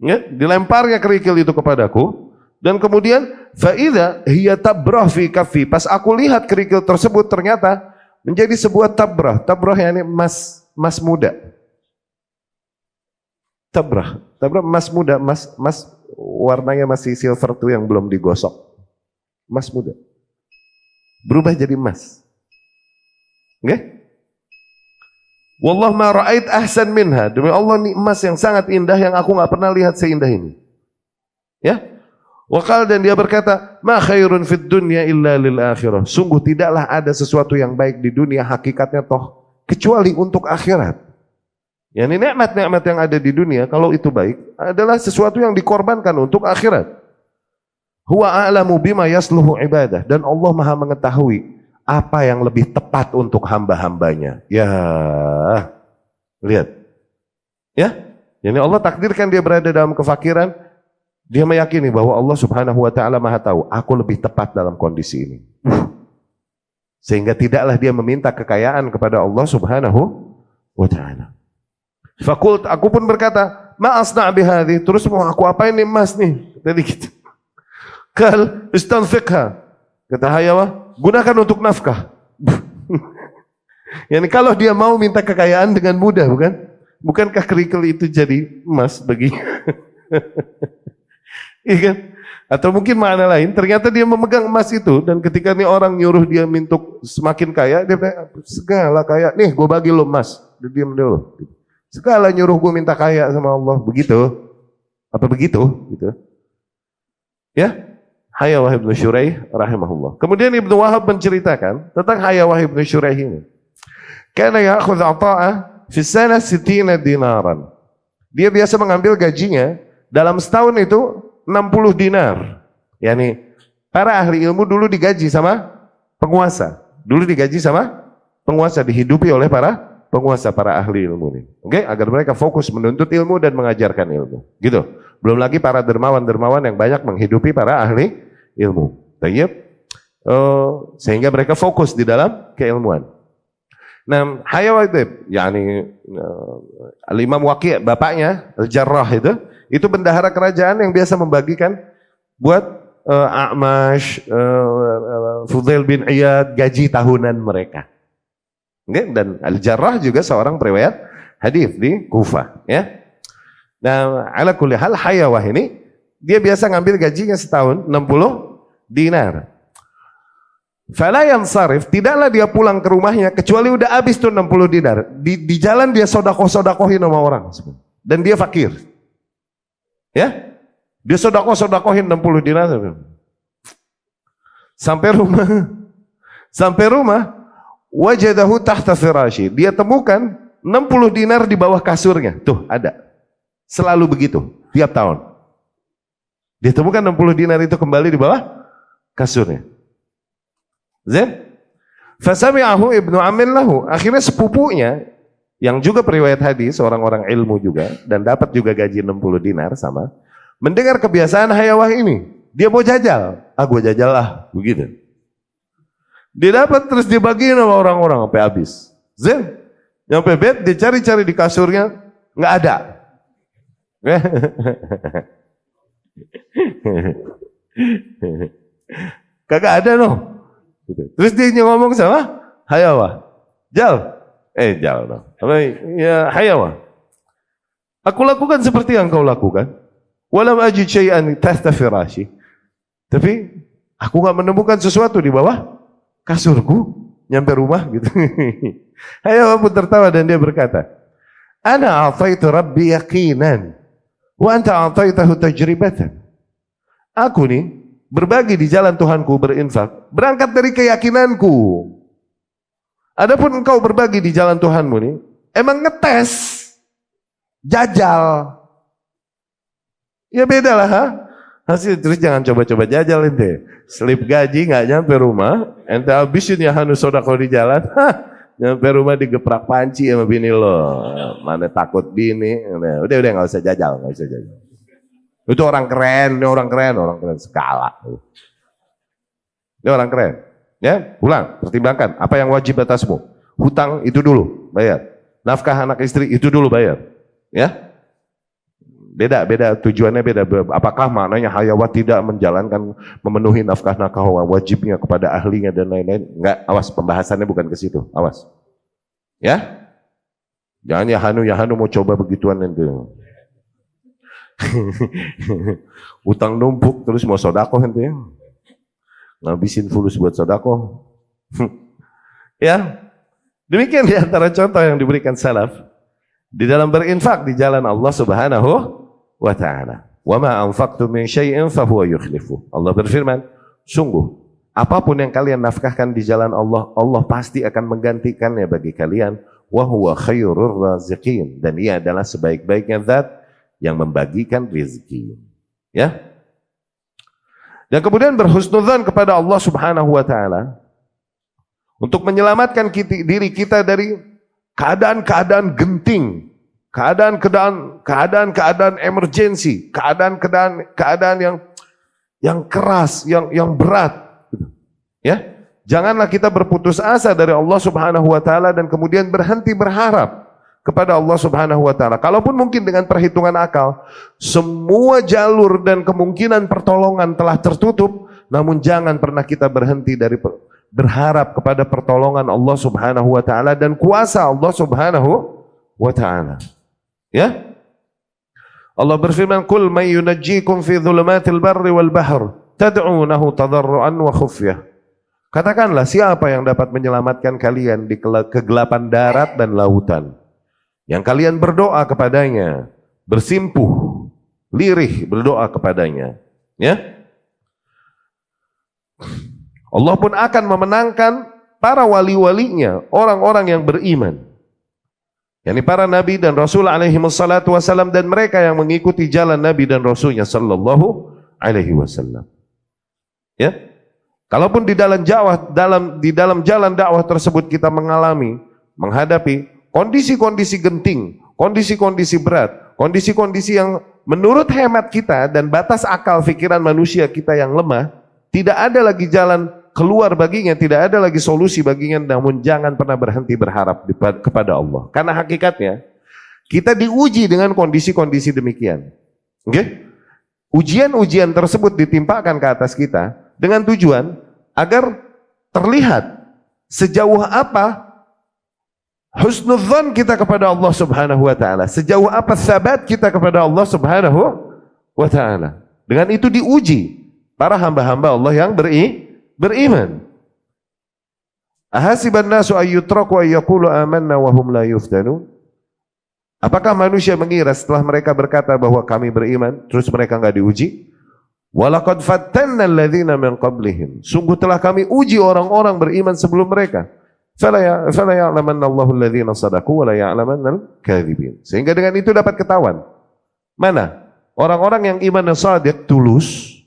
ya, dilemparnya kerikil itu kepadaku, dan kemudian faida hiya tabrah fi kaffi, pas aku lihat kerikil tersebut ternyata menjadi sebuah tabrah. Tabrah yakni emas muda. Tabrah emas muda, emas warnanya masih silver tuh yang belum digosok. Emas muda. Berubah jadi emas. Nggih? Wallah ma ra'ait ahsan minha. Demi Allah, ini emas yang sangat indah yang aku enggak pernah lihat seindah ini. Ya? Waqal, dan dia berkata, ma khairun fid dunya illa lil akhirah. Sungguh tidaklah ada sesuatu yang baik di dunia hakikatnya toh kecuali untuk akhirat. Yani nikmat-nikmat yang ada di dunia kalau itu baik adalah sesuatu yang dikorbankan untuk akhirat. Huwa a'lamu bima yasluhu ibadah, dan Allah Maha mengetahui apa yang lebih tepat untuk hamba-hambanya. Ya, lihat. Ya, yani Allah takdirkan dia berada dalam kefakiran, Dia meyakini bahwa Allah Subhanahu wa taala Maha tahu, aku lebih tepat dalam kondisi ini. Sehingga tidaklah dia meminta kekayaan kepada Allah Subhanahu wa taala. Fakult, aku pun berkata, ma asna' bihadhi, terus mau aku apain nih emas nih? Tadi gitu. Kal istanfiqha. Kata Hayawah, gunakan untuk nafkah. Yani kalau dia mau minta kekayaan dengan mudah, bukan? Bukankah kerikil itu jadi emas baginya? Iya kan? Atau mungkin makna lain, ternyata dia memegang emas itu, dan ketika nih orang nyuruh dia mintuk semakin kaya, dia bilang, segala kaya, nih gue bagi lo emas. Dia diam dulu. Segala nyuruh gue minta kaya sama Allah, begitu? Apa begitu? Gitu. Ya? Hayawah ibn Shuraih rahimahullah. Kemudian Ibnu Wahab menceritakan tentang Hayawah ibn Shuraih ini. Kana ya'khudh ata'ah fi sanah 60 dinaran. Dia biasa mengambil gajinya dalam setahun itu 60 dinar. Yani para ahli ilmu dulu digaji sama penguasa. Dulu digaji sama penguasa, dihidupi oleh para penguasa, para ahli ilmu ini. Oke, agar mereka fokus menuntut ilmu dan mengajarkan ilmu. Gitu. Belum lagi para dermawan-dermawan yang banyak menghidupi para ahli ilmu. Tayyib. Sehingga mereka fokus di dalam keilmuan. Nah, Hayawah yani Al-Imam Waqi' bapaknya Al-Jarrah itu bendahara kerajaan yang biasa membagikan buat A'mash, Fudail bin Iyad gaji tahunan mereka. Okay? Dan Al-Jarrah juga seorang periwayat hadis di Kufah, ya. Nah, ala kulli hal Hayawah ini dia biasa ngambil gajinya setahun 60 dinar. Fala yansarif, tidaklah dia pulang ke rumahnya kecuali udah habis tuh 60 dinar. Di jalan dia sodakoh-sodakohin sama orang. Dan dia fakir. Ya? Dia sodakoh-sodakohin 60 dinar. Sampai rumah, wajadahu tahta firashi. Dia temukan 60 dinar di bawah kasurnya. Tuh, ada. Selalu begitu, tiap tahun. Dia temukan 60 dinar itu kembali di bawah kasurnya. Zain, fasami'ahu ibnu amin lahu. Akhirnya sepupunya yang juga periwayat hadis, orang-orang ilmu juga dan dapat juga gaji 60 dinar sama, mendengar kebiasaan Hayawah ini, dia mau jajal. Gua jajal lah, begitu. Dia dapat terus dibagiin sama orang-orang sampai habis. Zain, nyampe bed dia cari-cari di kasurnya, nggak ada. Kagak ada noh. Terus dia ngomong sama Hayawah, Jal, no. Ya Hayawah, aku lakukan seperti yang kau lakukan. Walam ajid syai'an tahta firashi. Tapi aku nggak menemukan sesuatu di bawah kasurku. Nyampe rumah gitu. Hayawah pun tertawa dan dia berkata, Ana a'taitu Rabbi yaqinan, wa anta a'taitahu tajribatan. Aku nih berbagi di jalan Tuhanku, berinfak, berangkat dari keyakinanku. Adapun engkau berbagi di jalan Tuhanmu nih, emang ngetes, jajal. Ya beda lah, ha? Hasil terus jangan coba-coba jajal ente. Slip gaji nggak nyampe rumah, ente habisin ya hanu sodako di jalan. Nyampe rumah digeprak panci sama bini lo. Mana takut bini? Udah nggak usah jajal, nggak usah jajal. Itu orang keren, ini orang keren skala. Ini orang keren. Ya, pulang, pertimbangkan apa yang wajib atasmu. Hutang itu dulu bayar. Nafkah anak istri itu dulu bayar. Ya. Beda tujuannya beda. Apakah maknanya Hayawah tidak menjalankan memenuhi nafkah wajibnya kepada ahlinya dan lain-lain? Enggak, awas, pembahasannya bukan ke situ. Awas. Ya? Jangan ya Hanu mau coba begituan nanti. Utang numpuk terus mau sodakoh nanti ya. Ngabisin fulus buat sodakoh. Ya. Demikian di antara contoh yang diberikan salaf di dalam berinfak di jalan Allah Subhanahu wa taala. Wa ma anfaqtum min syai'in fa huwa yukhlifu. Allah berfirman, sungguh apapun yang kalian nafkahkan di jalan Allah, Allah pasti akan menggantikannya bagi kalian. Wa huwa khairur raziqin, dan ia adalah sebaik-baiknya zat yang membagikan rezeki. Ya. Dan kemudian berhusnudzan kepada Allah Subhanahu wa taala untuk menyelamatkan diri kita dari keadaan-keadaan genting, keadaan emergensi, keadaan yang keras, yang berat, ya. Janganlah kita berputus asa dari Allah Subhanahu wa taala dan kemudian berhenti berharap kepada Allah Subhanahu wa taala. Kalaupun mungkin dengan perhitungan akal, semua jalur dan kemungkinan pertolongan telah tertutup, namun jangan pernah kita berhenti dari berharap kepada pertolongan Allah Subhanahu wa taala dan kuasa Allah Subhanahu wa taala. Ya? Allah berfirman, "Qul may yunajjikum fi dhulumatil barri wal bahr, tad'unahu tadarruan wa khufyah." Katakanlah, siapa yang dapat menyelamatkan kalian di kegelapan darat dan lautan? Yang kalian berdoa kepadanya, bersimpuh, lirih berdoa kepadanya. Ya? Allah pun akan memenangkan para wali-walinya, orang-orang yang beriman. yakni para nabi dan rasul alaihi wassalatu wassalam dan mereka yang mengikuti jalan nabi dan rasulnya sallallahu alaihi wasallam. Ya? Kalaupun di dalam jalan dakwah tersebut kita menghadapi kondisi-kondisi genting, kondisi-kondisi berat, kondisi-kondisi yang menurut hemat kita dan batas akal pikiran manusia kita yang lemah, tidak ada lagi jalan keluar baginya, tidak ada lagi solusi baginya, namun jangan pernah berhenti berharap kepada Allah. Karena hakikatnya kita diuji dengan kondisi-kondisi demikian. Oke? Ujian-ujian tersebut ditimpakan ke atas kita dengan tujuan agar terlihat sejauh apa husnudzan kita kepada Allah Subhanahu wa taala, sejauh apa sabat kita kepada Allah Subhanahu wa taala. Dengan itu diuji para hamba-hamba Allah yang beriman. Ahasiban nasu ayyutraku ayyaqulu amanna wa hum la yuftanun? Apakah manusia mengira setelah mereka berkata bahwa kami beriman terus mereka enggak diuji? Walaqad fattanna alladhina min qablihim. Sungguh telah kami uji orang-orang beriman sebelum mereka. Fala ya'lamanna Allahu alladhina shadaqu wa la ya'lamanna al-kadhibin. Sehingga dengan itu dapat ketahuan mana orang-orang yang imannya shadiq, tulus,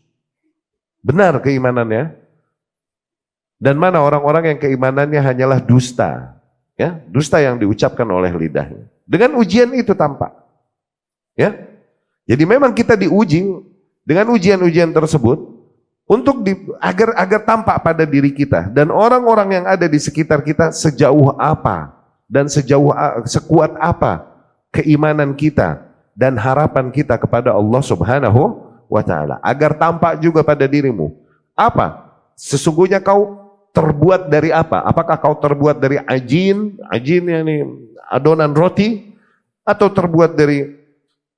benar keimanannya, dan mana orang-orang yang keimanannya hanyalah dusta, ya, dusta yang diucapkan oleh lidahnya. Dengan ujian itu tampak, ya. Jadi memang kita diuji dengan ujian-ujian tersebut untuk agar tampak pada diri kita dan orang-orang yang ada di sekitar kita sejauh apa dan sekuat apa keimanan kita dan harapan kita kepada Allah Subhanahu wa taala, agar tampak juga pada dirimu apa sesungguhnya kau terbuat dari apa. Apakah kau terbuat dari ajin yakni adonan roti, atau terbuat dari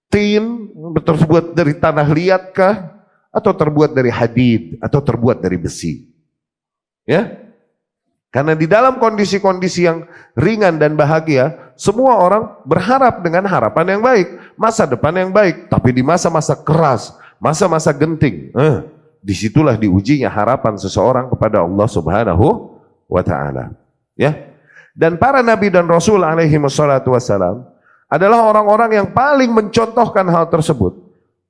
tin, terbuat dari tanah liat kah, atau terbuat dari hadid, atau terbuat dari besi. Ya? Karena di dalam kondisi-kondisi yang ringan dan bahagia, semua orang berharap dengan harapan yang baik, masa depan yang baik. Tapi di masa-masa keras, masa-masa genting, disitulah diujinya harapan seseorang kepada Allah Subhanahu wa taala. Ya. Dan para nabi dan rasul alaihi wassalatu wassalam adalah orang-orang yang paling mencontohkan hal tersebut.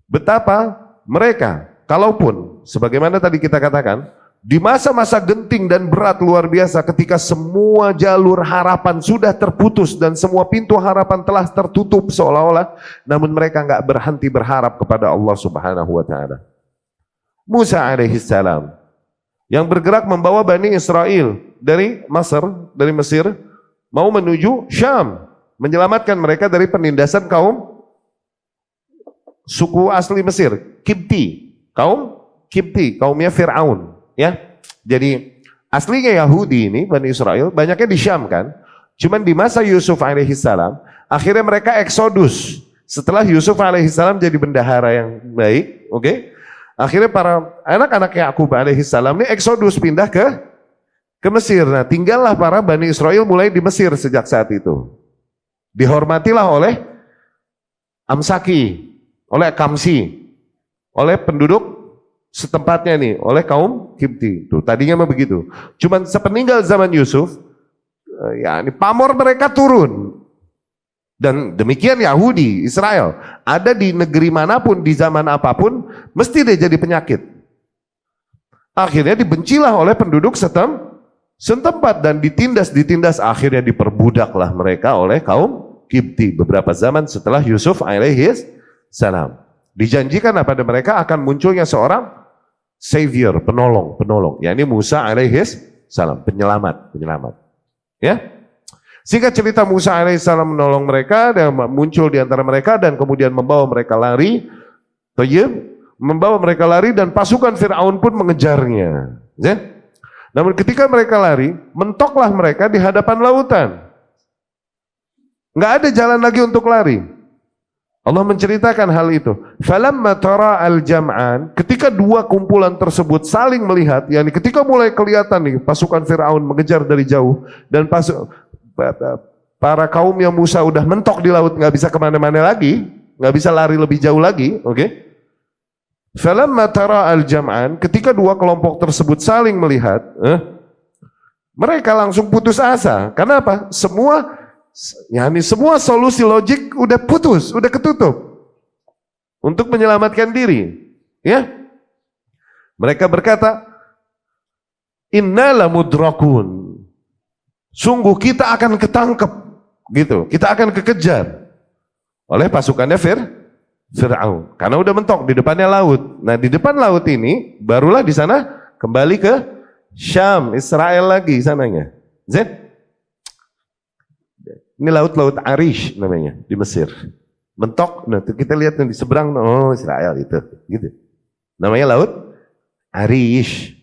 Betapa mereka, kalaupun sebagaimana tadi kita katakan, di masa-masa genting dan berat luar biasa, ketika semua jalur harapan sudah terputus dan semua pintu harapan telah tertutup seolah-olah, namun mereka enggak berhenti berharap kepada Allah Subhanahu wa taala. Musa alaihissalam yang bergerak membawa Bani Israel dari Mesir mau menuju Syam, menyelamatkan mereka dari penindasan kaum suku asli Mesir, Kipti, kaumnya Fir'aun, ya. Jadi aslinya Yahudi ini, Bani Israel, banyaknya di Syam kan. Cuman di masa Yusuf alaihissalam, akhirnya mereka eksodus. Setelah Yusuf alaihissalam jadi bendahara yang baik, oke? Akhirnya para anak-anak Yakub alaihissalam ini eksodus pindah ke Mesir. Nah, tinggallah para Bani Israel mulai di Mesir sejak saat itu. Dihormatilah oleh Amsaki, oleh Kamsi, oleh penduduk setempatnya nih, oleh kaum Kipti. Tuh, tadinya mah begitu. Cuman sepeninggal zaman Yusuf, ya ini pamor mereka turun. Dan demikian Yahudi, Israel, ada di negeri manapun, di zaman apapun, mesti dia jadi penyakit. Akhirnya dibencilah oleh penduduk setempat dan ditindas, akhirnya diperbudaklah mereka oleh kaum Kipti beberapa zaman setelah Yusuf alaihi salam. Dijanjikan pada mereka akan munculnya seorang savior, penolong, yakni Musa alaihi salam, penyelamat. Ya. Singkat cerita, Musa alaihissalam menolong mereka dan muncul di antara mereka dan kemudian membawa mereka lari. Membawa mereka lari dan pasukan Fir'aun pun mengejarnya. Ya. Namun ketika mereka lari, mentoklah mereka di hadapan lautan. Nggak ada jalan lagi untuk lari. Allah menceritakan hal itu. Falamma tara al-jam'an, ketika dua kumpulan tersebut saling melihat, yakni ketika mulai kelihatan nih pasukan Fir'aun mengejar dari jauh dan para kaumnya Musa udah mentok di laut, nggak bisa kemana-mana lagi, nggak bisa lari lebih jauh lagi, oke? Falamma tara al-jam'an, ketika dua kelompok tersebut saling melihat, mereka langsung putus asa. Karena apa? Semua solusi logik udah putus, udah ketutup untuk menyelamatkan diri. Ya, mereka berkata, Inna lamudrakun. Sungguh kita akan ketangkep, gitu. Kita akan kekejar oleh pasukannya Fir'aun. Karena udah mentok di depannya laut. Nah, di depan laut ini barulah di sana kembali ke Syam, Israel lagi sananya. Ini laut Arish namanya di Mesir. Mentok, nah kita lihat di seberang, oh Israel itu, gitu. Namanya laut Arish.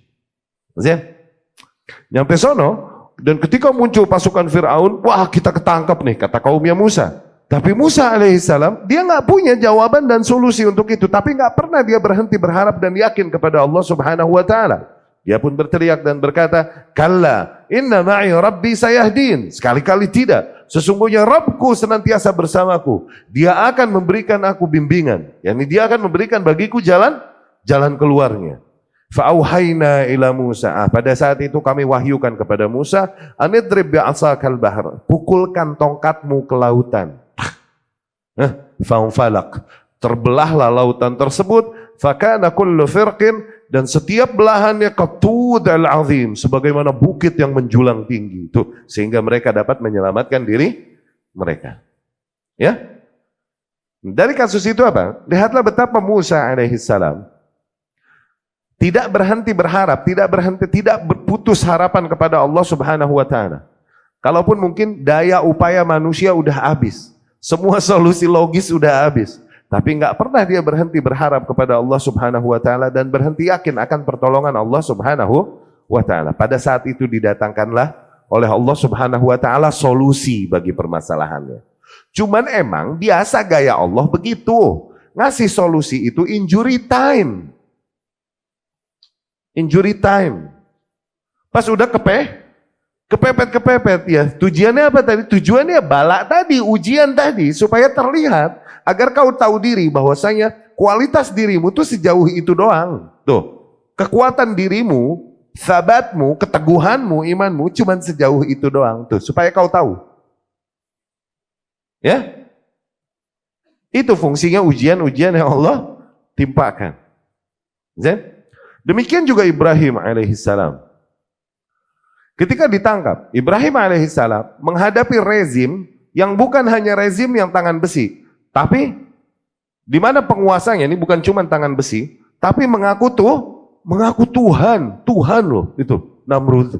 Nyampe sono. Dan ketika muncul pasukan Fir'aun, wah kita ketangkap nih, kata kaumnya Musa. Tapi Musa alaihissalam, dia nggak punya jawaban dan solusi untuk itu. Tapi nggak pernah dia berhenti berharap dan yakin kepada Allah subhanahu wa ta'ala. Dia pun berteriak dan berkata, Kalla, inna ma'i rabbi sayahdin. Sekali-kali tidak. Sesungguhnya Rabbku senantiasa bersamaku. Dia akan memberikan aku bimbingan. Yani dia akan memberikan bagiku jalan keluarnya. Fa'auhayna ila Musa. Pada saat itu kami wahyukan kepada Musa, anidrib bi'asakal bahr. Pukulkan tongkatmu ke lautan. Fa'unfalak. Terbelahlah lautan tersebut. Fakana kullu firqin. Dan setiap belahannya qatud al-azim. Sebagaimana bukit yang menjulang tinggi. Itu. Sehingga mereka dapat menyelamatkan diri mereka. Ya. Dari kasus itu apa? Lihatlah betapa Musa alaihissalam tidak berhenti berharap, tidak berputus harapan kepada Allah subhanahu wa ta'ala. Kalaupun mungkin daya upaya manusia udah habis. Semua solusi logis udah habis. Tapi nggak pernah dia berhenti berharap kepada Allah subhanahu wa ta'ala dan berhenti yakin akan pertolongan Allah subhanahu wa ta'ala. Pada saat itu didatangkanlah oleh Allah subhanahu wa ta'ala solusi bagi permasalahannya. Cuman emang biasa gaya Allah begitu. Ngasih solusi itu injury time. Injury time. Pas udah kepepet ya. Tujuannya apa tadi? Tujuannya balak tadi, ujian tadi supaya terlihat agar kau tahu diri bahwasanya kualitas dirimu tuh sejauh itu doang. Tuh, kekuatan dirimu, sabatmu, keteguhanmu, imanmu cuman sejauh itu doang. Tuh, supaya kau tahu. Ya? Itu fungsinya ujian-ujian yang Allah timpakan. Demikian juga Ibrahim alaihissalam. Ketika ditangkap, Ibrahim alaihissalam menghadapi rezim yang bukan hanya rezim yang tangan besi, tapi di mana penguasanya ini bukan cuma tangan besi, tapi mengaku Tuhan loh itu Namrud.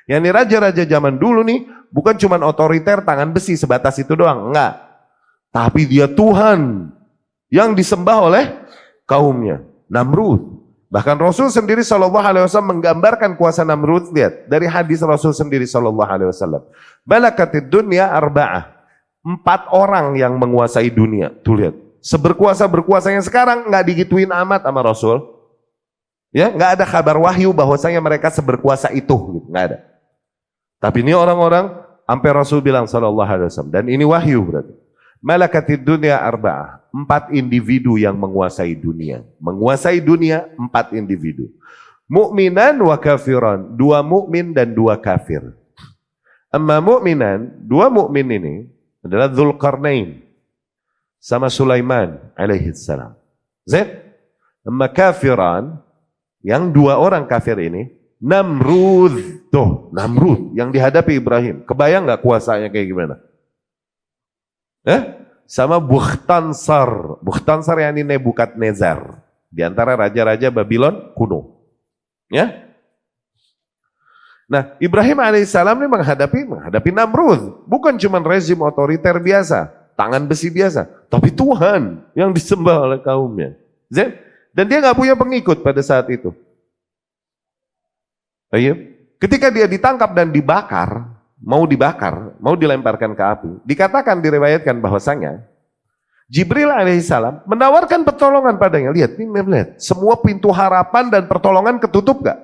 Yang ini raja-raja zaman dulu nih bukan cuma otoriter tangan besi sebatas itu doang, enggak. Tapi dia Tuhan yang disembah oleh kaumnya, Namrud. Bahkan Rasul sendiri SAW menggambarkan kuasa Namrud. Lihat, dari hadis Rasul sendiri SAW. Balakatid dunya arba'ah. 4 orang yang menguasai dunia. Tuh lihat, seberkuasa-berkuasanya sekarang nggak digituin amat sama Rasul. Ya, nggak ada kabar wahyu bahwasanya mereka seberkuasa itu. Gitu. Nggak ada. Tapi ini orang-orang, sampai Rasul bilang SAW. Dan ini wahyu berarti. Malakatid dunya arba'ah. 4 individu yang menguasai dunia. Menguasai dunia 4 individu. Mu'minan wa kafiran. 2 mukmin dan 2 kafir. Amma mu'minan, 2 mukmin ini adalah Dzulqarnain sama Sulaiman alaihissalam. Amma kafiran, yang 2 orang kafir ini, Namrud. Tuh, Namrud yang dihadapi Ibrahim. Kebayang gak kuasanya kayak gimana? Sama Bukhtansar. Bukhtansar yakni Nebukadnezar. Di antara raja-raja Babylon kuno. Ya. Nah, Ibrahim alaihissalam ini menghadapi Namrud. Bukan cuma rezim otoriter biasa, tangan besi biasa, tapi Tuhan yang disembah oleh kaumnya. Dan dia nggak punya pengikut pada saat itu. Ketika dia ditangkap dan dibakar, mau dilemparkan ke api, diriwayatkan bahwasanya Jibril alaihissalam menawarkan pertolongan padanya. Lihat, semua pintu harapan dan pertolongan ketutup gak?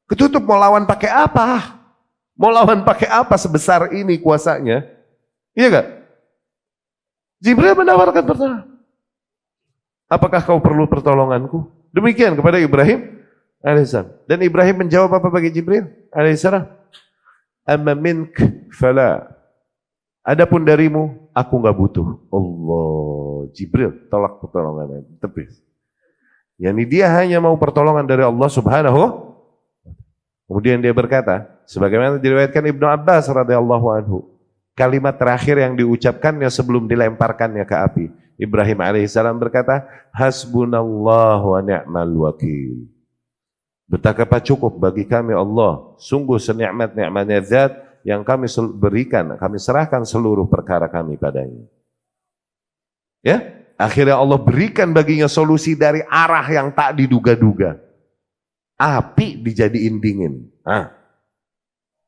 Ketutup. Mau lawan pakai apa? Mau lawan pakai apa sebesar ini kuasanya? Iya gak? Jibril menawarkan pertolongan. Apakah kau perlu pertolonganku? Demikian kepada Ibrahim alaihissalam. Dan Ibrahim menjawab apa bagi Jibril alaihissalam? Amma mink fala. Adapun darimu, aku nggak butuh. Allah, Jibril tolak pertolongan. Tepis. Yani dia hanya mau pertolongan dari Allah Subhanahu. Kemudian dia berkata, sebagaimana diriwayatkan Ibnu Abbas radhiyallahu anhu, kalimat terakhir yang diucapkannya sebelum dilemparkannya ke api. Ibrahim alaihissalam berkata, hasbunallahu wa ni'mal wakil. Betapa cukup bagi kami Allah, sungguh senikmat-nikmatnya zat yang kami berikan, kami serahkan seluruh perkara kami padanya. Ya, akhirnya Allah berikan baginya solusi dari arah yang tak diduga-duga. Api dijadiin dingin.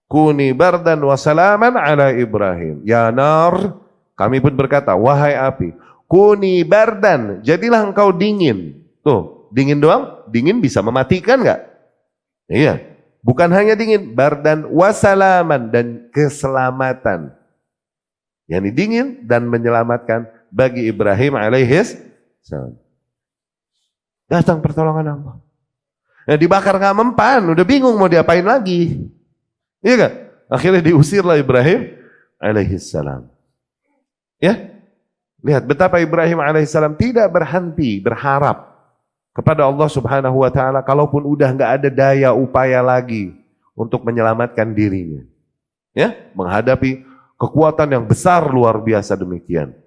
Kuni bardan wa salaman ala Ibrahim. Ya nar, kami pun berkata, wahai api, kuni bardan, jadilah engkau dingin. Tuh, dingin doang, dingin bisa mematikan enggak? Iya. Bukan hanya dingin, bardan wasalaman, dan keselamatan. Yani dingin dan menyelamatkan bagi Ibrahim alaihissalam. Datang pertolongan Allah. Nah, dibakar nggak mempan, udah bingung mau diapain lagi. Iya kan? Akhirnya diusirlah Ibrahim alaihissalam. Ya, lihat betapa Ibrahim alaihissalam tidak berhenti berharap kepada Allah Subhanahu wa taala kalaupun udah nggak ada daya upaya lagi untuk menyelamatkan dirinya. Ya, menghadapi kekuatan yang besar luar biasa demikian.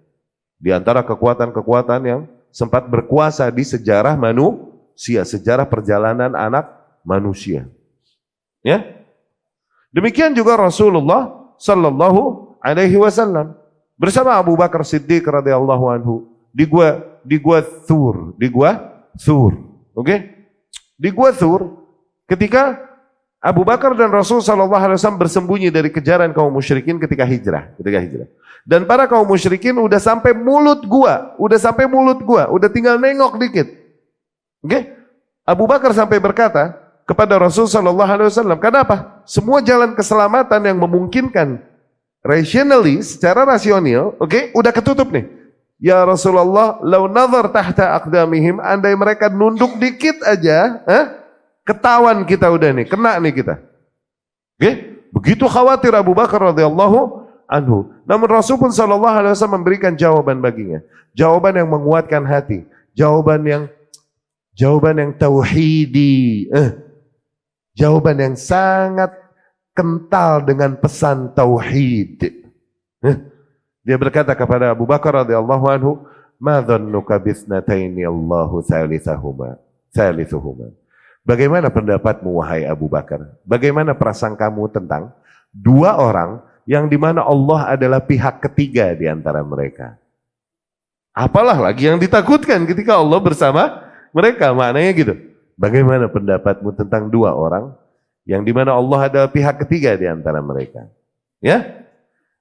Di antara kekuatan-kekuatan yang sempat berkuasa di sejarah manusia, sejarah perjalanan anak manusia. Ya. Demikian juga Rasulullah sallallahu alaihi wasallam bersama Abu Bakar Siddiq radhiyallahu anhu di gua Thur, oke? Di gua Thur, ketika Abu Bakar dan Rasul sallallahu alaihi wasallam bersembunyi dari kejaran kaum musyrikin ketika hijrah. Dan para kaum musyrikin udah sampai mulut gua, udah tinggal nengok dikit. Oke? Abu Bakar sampai berkata kepada Rasul sallallahu alaihi wasallam, "Kenapa? Semua jalan keselamatan yang memungkinkan rationally, secara rasional, oke, udah ketutup nih. Ya Rasulullah, lau nazar tahta aqdamihim, andai mereka nunduk dikit aja, ketahuan kita udah nih, kena nih kita." Oke? Begitu khawatir Abu Bakar radhiyallahu anhu. Namun Rasul pun sallallahu alaihi wasallam memberikan jawaban baginya. Jawaban yang menguatkan hati, jawaban yang tauhidi, jawaban yang sangat kental dengan pesan tauhid. Dia berkata kepada Abu Bakar radhiyallahu anhu, "Ma dhannuka bithnataini Allahu thalithuhuma?" Bagaimana pendapatmu wahai Abu Bakar? Bagaimana prasangkamu tentang dua orang yang dimana Allah adalah pihak ketiga di antara mereka? Apalah lagi yang ditakutkan ketika Allah bersama mereka, maknanya gitu. Bagaimana pendapatmu tentang dua orang yang dimana Allah adalah pihak ketiga di antara mereka? Ya?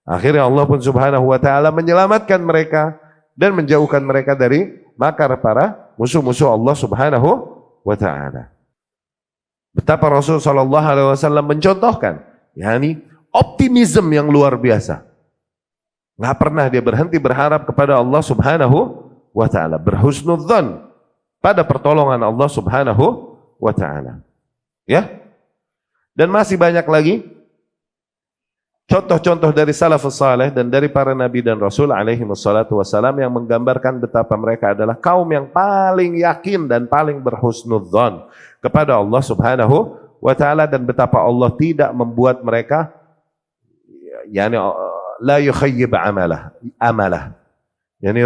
Akhirnya Allah pun subhanahu wa ta'ala menyelamatkan mereka dan menjauhkan mereka dari makar para musuh-musuh Allah subhanahu wa ta'ala. Betapa Rasul sallallahu alaihi wasallam mencontohkan, yakni optimisme yang luar biasa. Nggak pernah dia berhenti berharap kepada Allah subhanahu wa ta'ala. Berhusnudzan pada pertolongan Allah subhanahu wa ta'ala. Ya? Dan masih banyak lagi contoh-contoh dari salafus saleh dan dari para nabi dan rasul alaihi wassalatu wassalam yang menggambarkan betapa mereka adalah kaum yang paling yakin dan paling berhusnudzan kepada Allah subhanahu wa ta'ala, dan betapa Allah tidak membuat mereka la yukhayyib amalah. Yani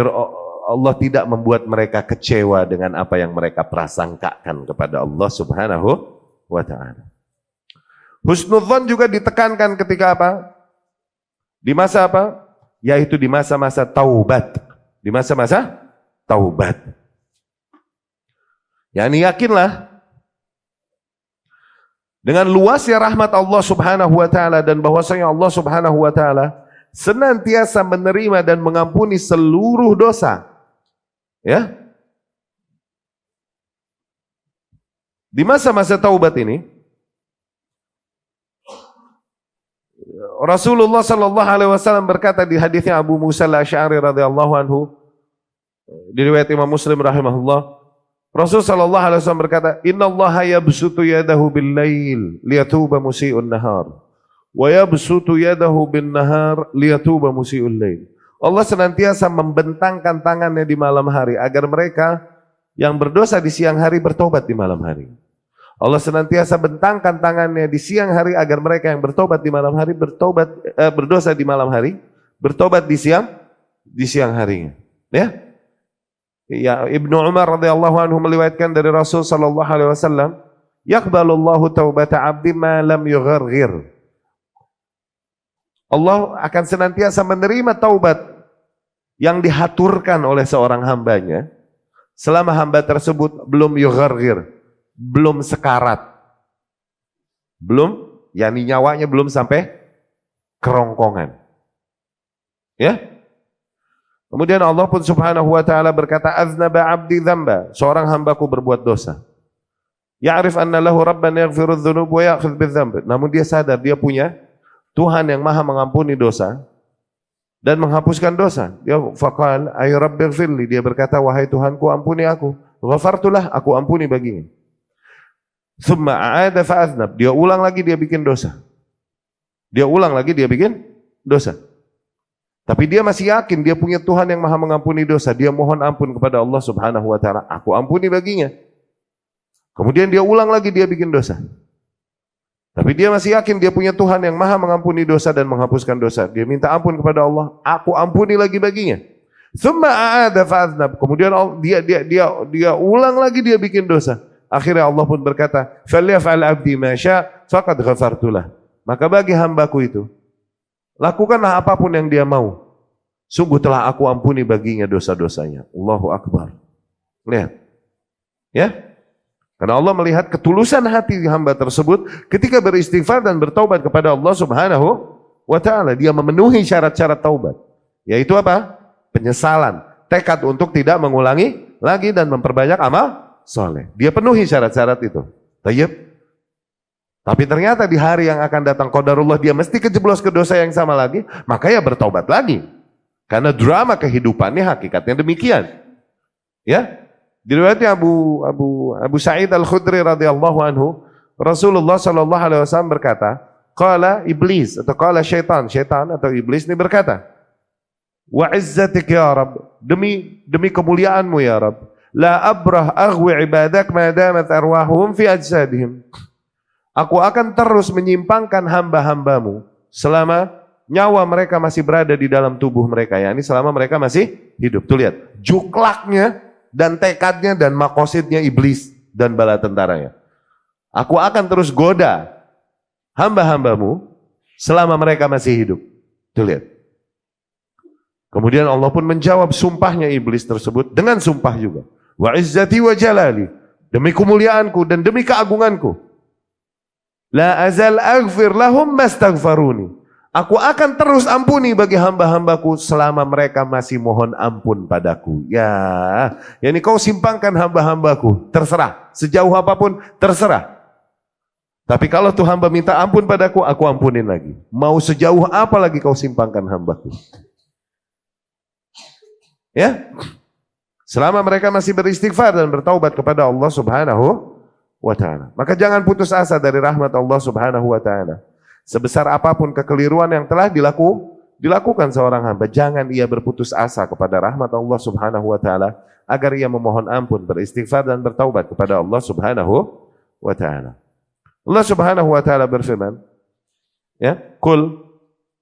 Allah tidak membuat mereka kecewa dengan apa yang mereka prasangkakan kepada Allah Subhanahu wa taala. Husnudzon juga ditekankan ketika apa? Di masa apa? Yaitu di masa-masa taubat. Di masa-masa taubat. Yani yakinlah dengan luasnya rahmat Allah Subhanahu wa taala dan bahwasanya Allah Subhanahu wa taala senantiasa menerima dan mengampuni seluruh dosa. Ya. Di masa-masa taubat ini Rasulullah sallallahu alaihi wasallam berkata di hadisnya Abu Musa al-Asy'ari radhiyallahu anhu, di riwayat Imam Muslim rahimahullah, Rasul sallallahu alaihi wasallam berkata, "Innallaha yabsutu yadahu bil-lail liyatuba musii'un nahar, wa yabsutu yadahu bin-nahar liyatuba musii'ul lail." Allah senantiasa membentangkan tangannya di malam hari agar mereka yang berdosa di siang hari bertobat di malam hari. Allah senantiasa bentangkan tangannya di siang hari agar mereka yang bertobat di malam hari berdosa di malam hari, bertobat di siang harinya. Ya. Ya, Ibnu Umar radhiyallahu anhu meriwayatkan dari Rasul sallallahu alaihi wasallam, "Yaqbalullahu taubata 'abdi ma lam yugharghir." Allah akan senantiasa menerima taubat yang dihaturkan oleh seorang hambanya selama hamba tersebut belum yugharghir, belum sekarat, belum, yakni nyawanya belum sampai kerongkongan. Ya. Kemudian Allah pun subhanahu wa ta'ala berkata, "Aznaba abdi dzamba," seorang hambaku berbuat dosa. Ya'rif anna lahu rabban yaghfiru dzunub wa ya'khudh bidzamb. Namun dia sadar dia punya Tuhan yang Maha mengampuni dosa dan menghapuskan dosa. Dia faqal, "Ay rabbighfirli," dia berkata, "Wahai Tuhanku, ampuni aku." Ghafartulah, aku ampuni baginya. Tsumma a'ada fa'aznab, dia ulang lagi dia bikin dosa. Dia ulang lagi dia bikin dosa. Tapi dia masih yakin dia punya Tuhan yang Maha mengampuni dosa. Dia mohon ampun kepada Allah Subhanahu wa taala, aku ampuni baginya. Kemudian dia ulang lagi dia bikin dosa. Tapi dia masih yakin dia punya Tuhan yang Maha mengampuni dosa dan menghapuskan dosa. Dia minta ampun kepada Allah, aku ampuni lagi baginya. Tsumma a'ada fa'aznab. Kemudian dia ulang lagi dia bikin dosa. Akhirnya Allah pun berkata, "Falyaf'al 'abdi ma syaa' faqad ghafartulah." Maka bagi hambaku itu, lakukanlah apapun yang dia mau. Sungguh telah aku ampuni baginya dosa-dosanya. Allahu Akbar. Lihat. Ya. Karena Allah melihat ketulusan hati hamba tersebut ketika beristighfar dan bertaubat kepada Allah Subhanahu wa taala. Dia memenuhi syarat-syarat taubat. Yaitu apa? Penyesalan, tekad untuk tidak mengulangi lagi dan memperbanyak amal soleh. Dia penuhi syarat-syarat itu. Tayyib. Tapi ternyata di hari yang akan datang qadarullah dia mesti kejeblos ke dosa yang sama lagi, maka ya bertaubat lagi. Karena drama kehidupannya hakikatnya demikian. Ya. Diriwayatkan Abu Sa'id Al-Khudri radhiyallahu anhu, Rasulullah sallallahu alaihi wasallam berkata, qala iblis atau qala syaitan atau iblis ini berkata, "Wa izzatik ya Rabb, demi kemuliaanmu ya Rabb, la abrah aghwi ibadak ma damat arwahuhum fi ajsadihim." Aku akan terus menyimpangkan hamba-hambamu selama nyawa mereka masih berada di dalam tubuh mereka. Ya, ini selama mereka masih hidup. Tuh lihat, juklaknya dan tekadnya dan makosidnya iblis dan bala tentaranya. Aku akan terus goda hamba-hambamu selama mereka masih hidup. Tuh lihat. Kemudian Allah pun menjawab sumpahnya iblis tersebut dengan sumpah juga. Wa izzati wa jalali, demi kemuliaanku dan demi keagunganku. La azal aghfir lahum mastaghfaruni. Aku akan terus ampuni bagi hamba-hambaku selama mereka masih mohon ampun padaku. Ya, yani kau simpangkan hamba-hambaku, terserah. Sejauh apapun, terserah. Tapi kalau tuh hamba minta ampun padaku, aku ampunin lagi. Mau sejauh apa lagi kau simpangkan hambaku. Ya, selama mereka masih beristighfar dan bertaubat kepada Allah Subhanahu wa ta'ala. Maka jangan putus asa dari rahmat Allah Subhanahu wa ta'ala. Sebesar apapun kekeliruan yang telah dilakukan seorang hamba, jangan ia berputus asa kepada rahmat Allah Subhanahu wa ta'ala agar ia memohon ampun, beristighfar dan bertaubat kepada Allah Subhanahu wa ta'ala. Allah Subhanahu wa ta'ala berfirman, ya, "Qul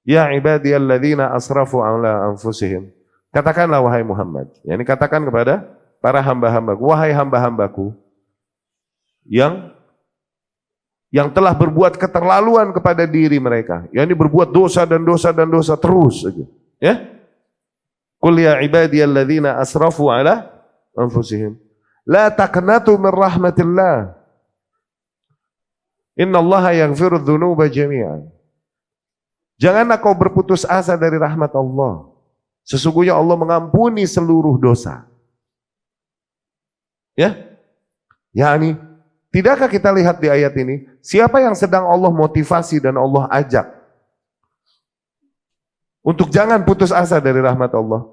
Ya ibadiyalladzina asrafu ala anfusihim. Katakanlah wahai Muhammad, yakni katakan kepada para hamba-hambaku, wahai hamba-hambaku yang telah berbuat keterlaluan kepada diri mereka, yakni berbuat dosa dan dosa dan dosa terus saja. Ya? Qul ya ibadiyalladzina asrafu ala anfusihim la taqnatu min rahmatillah. Innallaha yaghfiru dzunuba jami'an. Janganlah kau berputus asa dari rahmat Allah. Sesungguhnya Allah mengampuni seluruh dosa. Ya? Yani, tidakkah kita lihat di ayat ini, siapa yang sedang Allah motivasi dan Allah ajak untuk jangan putus asa dari rahmat Allah?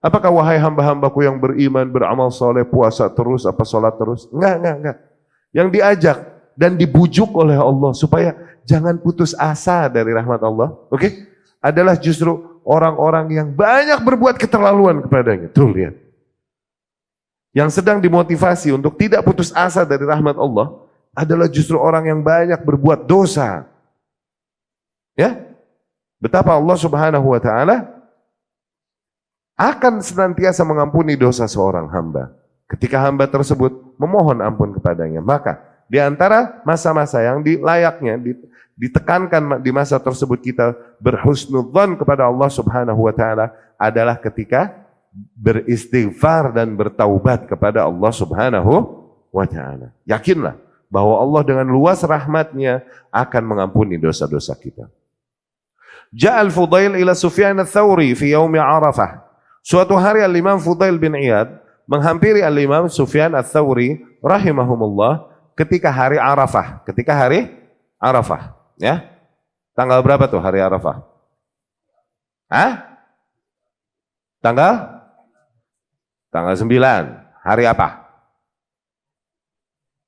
Apakah wahai hamba-hambaku yang beriman, beramal soleh, puasa terus, apa sholat terus? Enggak. Yang diajak dan dibujuk oleh Allah supaya jangan putus asa dari rahmat Allah, oke? Adalah justru orang-orang yang banyak berbuat keterlaluan kepadanya. Tuh lihat. Yang sedang dimotivasi untuk tidak putus asa dari rahmat Allah adalah justru orang yang banyak berbuat dosa. Ya? Betapa Allah Subhanahu wa taala akan senantiasa mengampuni dosa seorang hamba ketika hamba tersebut memohon ampun kepadanya. Maka di antara masa-masa yang layaknya ditekankan di masa tersebut kita berhusnudzon kepada Allah Subhanahu wa taala adalah ketika beristighfar dan bertaubat kepada Allah Subhanahu wa taala. Yakinlah bahwa Allah dengan luas rahmatnya akan mengampuni dosa-dosa kita. Ja'al Fudail ila Sufyan ats-Tsauri fi yaumi Arafah. Suatu hari Al-Imam Fudail bin Iyad menghampiri Al-Imam Sufyan ats-Tsauri rahimahumullah ketika hari Arafah. Ketika hari Arafah, ya. Tanggal berapa tuh hari Arafah? Tanggal 9. Hari apa?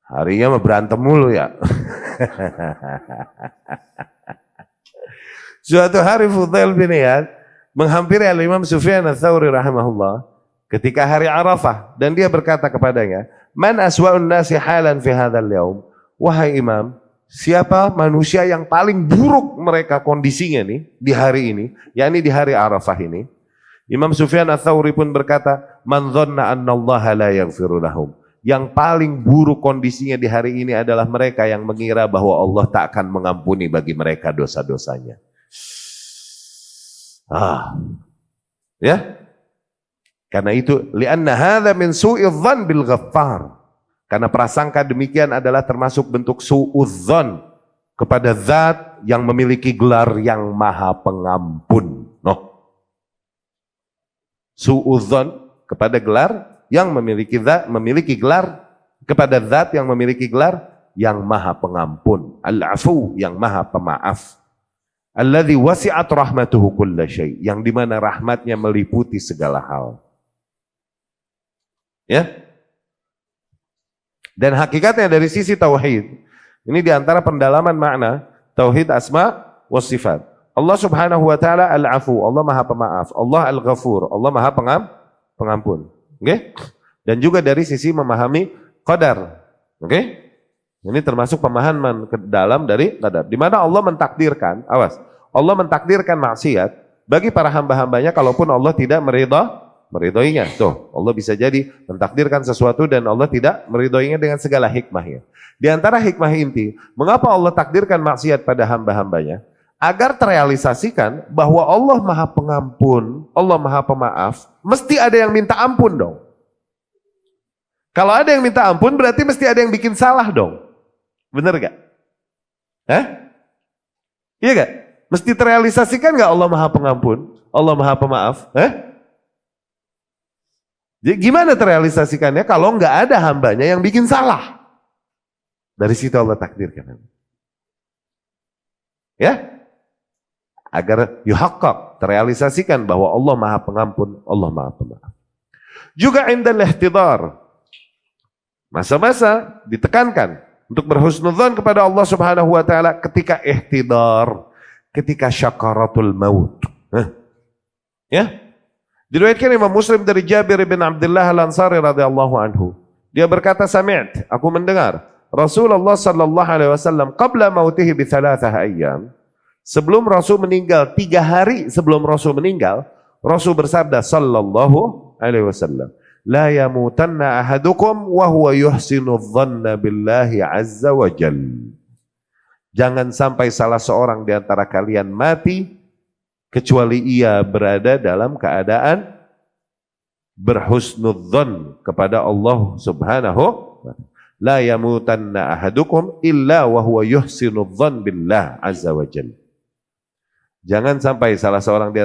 Harinya mah berantem mulu ya. Suatu hari Fudail bin Iyad menghampiri Al-Imam Sufyan ats-Tsauri rahimahullah ketika hari Arafah dan dia berkata kepadanya, "Man aswa'un nasi halan fi hadzal yaum?" Wahai Imam, siapa manusia yang paling buruk mereka kondisinya nih di hari ini, yakni di hari Arafah ini? Imam Sufyan ats-Tsauri pun berkata, "Man dhanna anna Allah la yaghfiru lahum." Yang paling buruk kondisinya di hari ini adalah mereka yang mengira bahwa Allah tak akan mengampuni bagi mereka dosa-dosanya. Ya. Karena itu, li'anna hadza min su'idzan bil ghaffar. Karena prasangka demikian adalah termasuk bentuk su'udzan kepada zat yang memiliki gelar yang maha pengampun. Su'udzan kepada gelar yang memiliki gelar kepada zat yang memiliki gelar yang maha pengampun. Al-afu, yang maha pemaaf. Alladzi wasi'at rahmatuhu kulla syai', yang dimana rahmatnya meliputi segala hal. Ya. Dan hakikatnya dari sisi tauhid, ini diantara pendalaman makna tauhid asma wa sifat. Allah Subhanahu wa taala al-afu, Allah maha pemaaf. Allah al-ghafur, Allah maha pengampun. Oke? Dan juga dari sisi memahami qadar. Oke? Ini termasuk pemahaman ke dalam dari qadar. Di mana Allah mentakdirkan, awas, Allah mentakdirkan maksiat bagi para hamba-hambanya kalaupun Allah tidak meridhoinya. Tuh, Allah bisa jadi mentakdirkan sesuatu dan Allah tidak meridhoinya dengan segala hikmahnya. Di antara hikmah inti, mengapa Allah takdirkan maksiat pada hamba-hambanya? Agar terrealisasikan bahwa Allah maha pengampun, Allah maha pemaaf, mesti ada yang minta ampun dong. Kalau ada yang minta ampun berarti mesti ada yang bikin salah dong. Bener gak? Iya gak? Mesti terrealisasikan gak Allah maha pengampun, Allah maha pemaaf? Jadi gimana terrealisasikannya kalau nggak ada hambanya yang bikin salah? Dari situ Allah takdirkan. Ya? Agar yuhaqqaq, terrealisasikan bahwa Allah maha pengampun, Allah maha pemaaf. Juga indal ihtidar, masa-masa ditekankan untuk berhusnudzon kepada Allah Subhanahu wa taala ketika ihtidar, ketika syakaratul maut. Ya? Diriwayatkan Imam Muslim dari Jabir bin Abdullah Al-Ansari radhiyallahu anhu. Dia berkata, "Sami'tu, aku mendengar Rasulullah sallallahu alaihi wasallam qabla mautihi bi thalathah ayyam." Sebelum Rasul meninggal, 3 hari sebelum Rasul meninggal, Rasul bersabda sallallahu alaihi wasallam, la yamutanna ahadukum wa huwa yuhsinu dhanna billahi azza wa jalla. Jangan sampai salah seorang di antara kalian mati kecuali ia berada dalam keadaan berhusnudzon kepada Allah Subhanahu wa ta'ala. La yamutanna ahadukum illa wa huwa yuhsinudzon billah azza wa jalla. Jangan sampai salah seorang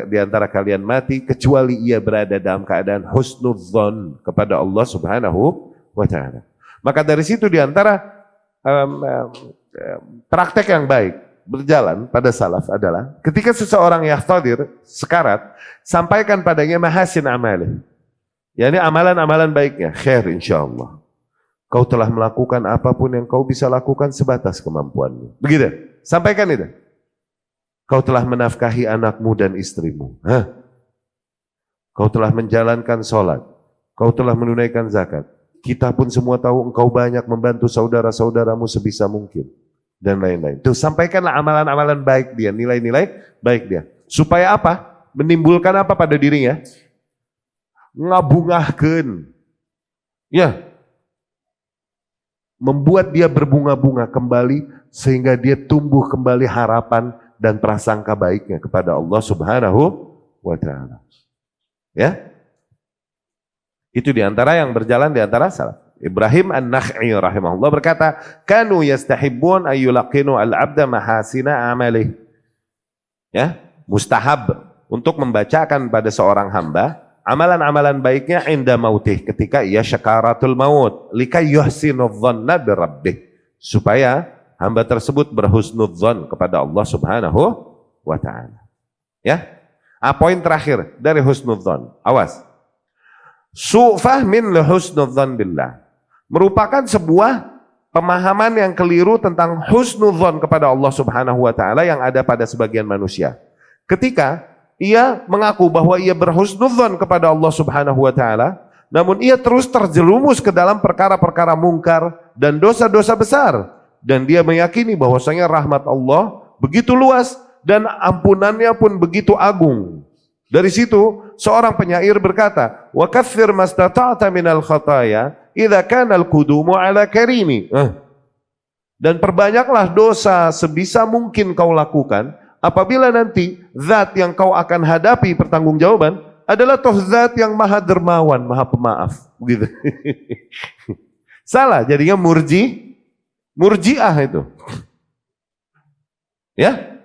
di antara kalian mati kecuali ia berada dalam keadaan husnudzon kepada Allah Subhanahu wa ta'ala. Maka dari situ di antara praktek yang baik berjalan pada salaf adalah ketika seseorang yahtadir sekarat, sampaikan padanya mahasin amalih, yakni amalan-amalan baiknya, khair insyaallah. Kau telah melakukan apapun yang kau bisa lakukan sebatas kemampuanmu. Begitu, sampaikan itu. Kau telah menafkahi anakmu dan istrimu. Kau telah menjalankan sholat. Kau telah menunaikan zakat. Kita pun semua tahu engkau banyak membantu saudara-saudaramu sebisa mungkin. Dan lain-lain. Tuh, sampaikanlah amalan-amalan baik dia, nilai-nilai baik dia. Supaya apa? Menimbulkan apa pada dirinya? Ngabungahkeun. Ya. Membuat dia berbunga-bunga kembali sehingga dia tumbuh kembali harapan dan prasangka baiknya kepada Allah Subhanahu wa ta'ala. Ya. Itu diantara yang berjalan diantara salaf. Ibrahim An-Nakh'i rahimahullah berkata, kanu yastahibbun ayyulaqinu al-abda mahasina amalih. Ya, mustahab untuk membacakan pada seorang hamba amalan-amalan baiknya inda mautih, ketika ia syakaratul maut, likay yuhsinu dhanna bi rabbih, supaya hamba tersebut berhusnudzon kepada Allah Subhanahu wa ta'ala. Ya. Poin terakhir dari husnudzon. Awas. Su'fahmin li husnudzon billah. Merupakan sebuah pemahaman yang keliru tentang husnudzon kepada Allah Subhanahu wa ta'ala yang ada pada sebagian manusia. Ketika ia mengaku bahwa ia berhusnudzon kepada Allah Subhanahu wa ta'ala, namun ia terus terjerumus ke dalam perkara-perkara mungkar dan dosa-dosa besar, dan dia meyakini bahwasanya rahmat Allah begitu luas dan ampunannya pun begitu agung. Dari situ seorang penyair berkata, wa kaffir mastata'ta minal khataya idza kana al-qudumu ala karimi. Dan perbanyaklah dosa sebisa mungkin kau lakukan apabila nanti zat yang kau akan hadapi pertanggungjawaban adalah toh zat yang maha dermawan, maha pemaaf. Begitu. Salah, jadinya murji'ah itu. Ya.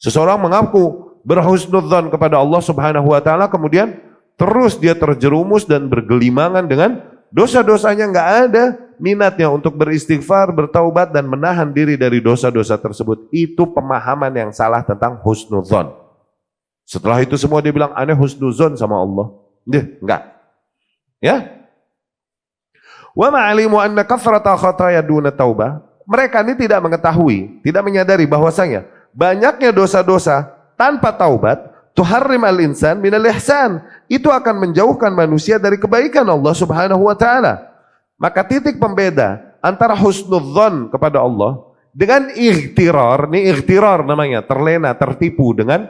Seseorang mengaku berhusnudzon kepada Allah Subhanahu wa ta'ala, kemudian terus dia terjerumus dan bergelimangan dengan dosa-dosanya, nggak ada minatnya untuk beristighfar, bertaubat dan menahan diri dari dosa-dosa tersebut. Itu pemahaman yang salah tentang husnudzon. Setelah itu semua dia bilang aneh husnudzon sama Allah. Enggak. Ya. Wa ma'alimu anna kathrata khataya duna taubah. Mereka ini tidak mengetahui, tidak menyadari bahwasanya banyaknya dosa-dosa tanpa taubat tuharrim al-insan minal ihsan, itu akan menjauhkan manusia dari kebaikan Allah Subhanahu wa ta'ala. Maka titik pembeda antara husnudzon kepada Allah dengan ightirar, ini ightirar namanya, terlena, tertipu dengan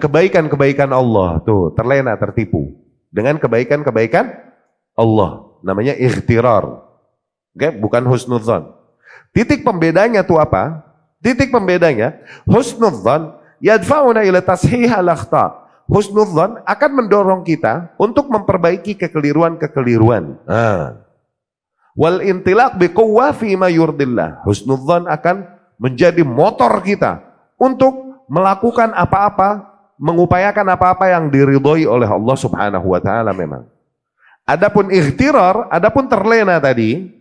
kebaikan-kebaikan Allah. Tuh, terlena, tertipu dengan kebaikan-kebaikan Allah. Namanya ightirar. Oke, bukan husnudzon. Titik pembedanya tuh apa? Titik pembedanya, husnudzon yadfa'una ila tashih al-akhta. Husnudzon akan mendorong kita untuk memperbaiki kekeliruan-kekeliruan. Wal intilaq biquwwa fi ma yurdillah. Husnudzon akan menjadi motor kita untuk melakukan apa-apa, mengupayakan apa-apa yang diridhoi oleh Allah Subhanahu wa ta'ala memang. Adapun ightirar, adapun terlena tadi,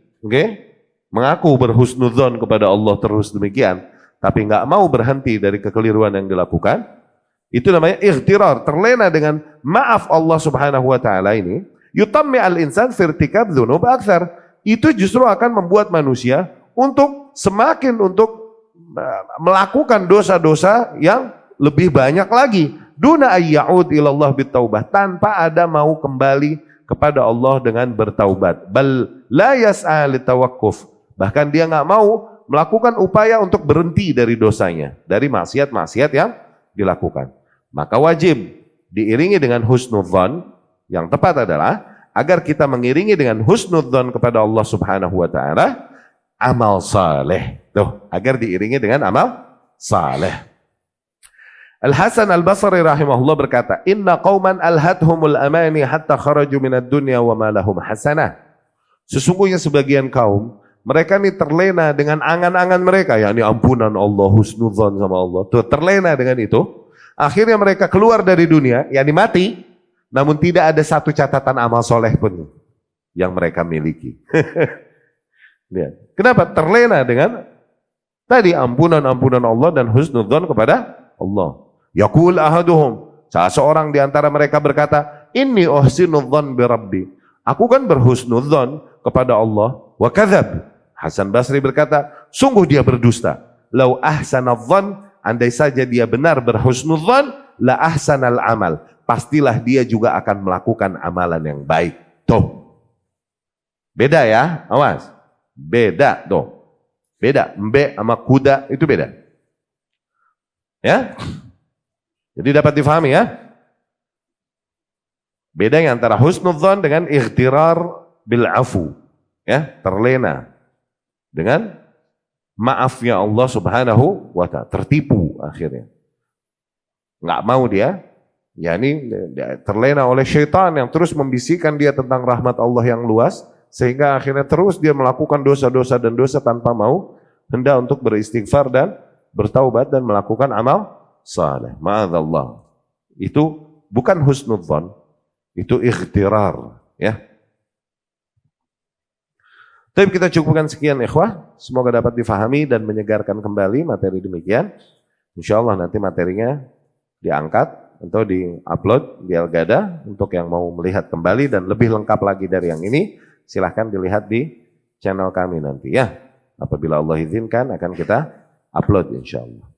mengaku berhusnudzon kepada Allah terus demikian, tapi nggak mau berhenti dari kekeliruan yang dilakukan, itu namanya ightirar, terlena dengan maaf Allah Subhanahu wa ta'ala ini. Yutammi al-insan firtikab dzunub aktsar. Itu justru akan membuat manusia untuk semakin melakukan dosa-dosa yang lebih banyak lagi. Duna ayya'ud ilallah bitaubah, tanpa ada mau kembali kepada Allah dengan bertaubat. Bal la yas'a litawaqquf. Bahkan dia nggak mau melakukan upaya untuk berhenti dari dosanya, dari maksiat-maksiat yang dilakukan. Maka wajib diiringi dengan husnudzon. Yang tepat adalah agar kita mengiringi dengan husnudzon kepada Allah Subhanahu wa taala amal saleh. Tuh, agar diiringi dengan amal saleh. Al-Hasan Al-Basri rahimahullah berkata, "Inna qauman alhathumul amani hatta kharaju minad dunya wa ma lahum hasanah." Sesungguhnya sebagian kaum, mereka ini terlena dengan angan-angan mereka, yakni ampunan Allah, husnudzon sama Allah. Tuh, terlena dengan itu. Akhirnya mereka keluar dari dunia, yakni mati, namun tidak ada satu catatan amal soleh pun yang mereka miliki. Lihat. Kenapa? Terlena dengan tadi ampunan-ampunan Allah dan husnudzon kepada Allah. Yaqul ahaduhum, salah seorang di antara mereka berkata, "Inni uhsinudzon bi Rabbi." Aku kan berhusnudzon kepada Allah. Wa kadzab. Hasan Basri berkata, sungguh dia berdusta. Lau ahsanadzon, andai saja dia benar berhusnudzon, la ahsanal amal. Pastilah dia juga akan melakukan amalan yang baik. Tuh. Beda ya, awas. Beda tuh. Beda, mbe sama kuda itu beda. Ya? Jadi dapat difahami ya? Bedanya antara husnudzon dengan ightirar bil afu. Ya, terlena dengan maafnya Allah Subhanahu wa taala, tertipu akhirnya. Enggak mau dia, yakni terlena oleh syaitan yang terus membisikkan dia tentang rahmat Allah yang luas, sehingga akhirnya terus dia melakukan dosa-dosa dan dosa tanpa mau hendak untuk beristighfar dan bertaubat dan melakukan amal saleh. Ma'adzallah. Itu bukan husnudzon, itu ightirar, ya. Tapi kita cukupkan sekian ikhwah, semoga dapat difahami dan menyegarkan kembali materi demikian. Insyaallah nanti materinya diangkat atau di-upload di Al-Gada untuk yang mau melihat kembali dan lebih lengkap lagi dari yang ini, silahkan dilihat di channel kami nanti ya. Apabila Allah izinkan akan kita upload insyaallah.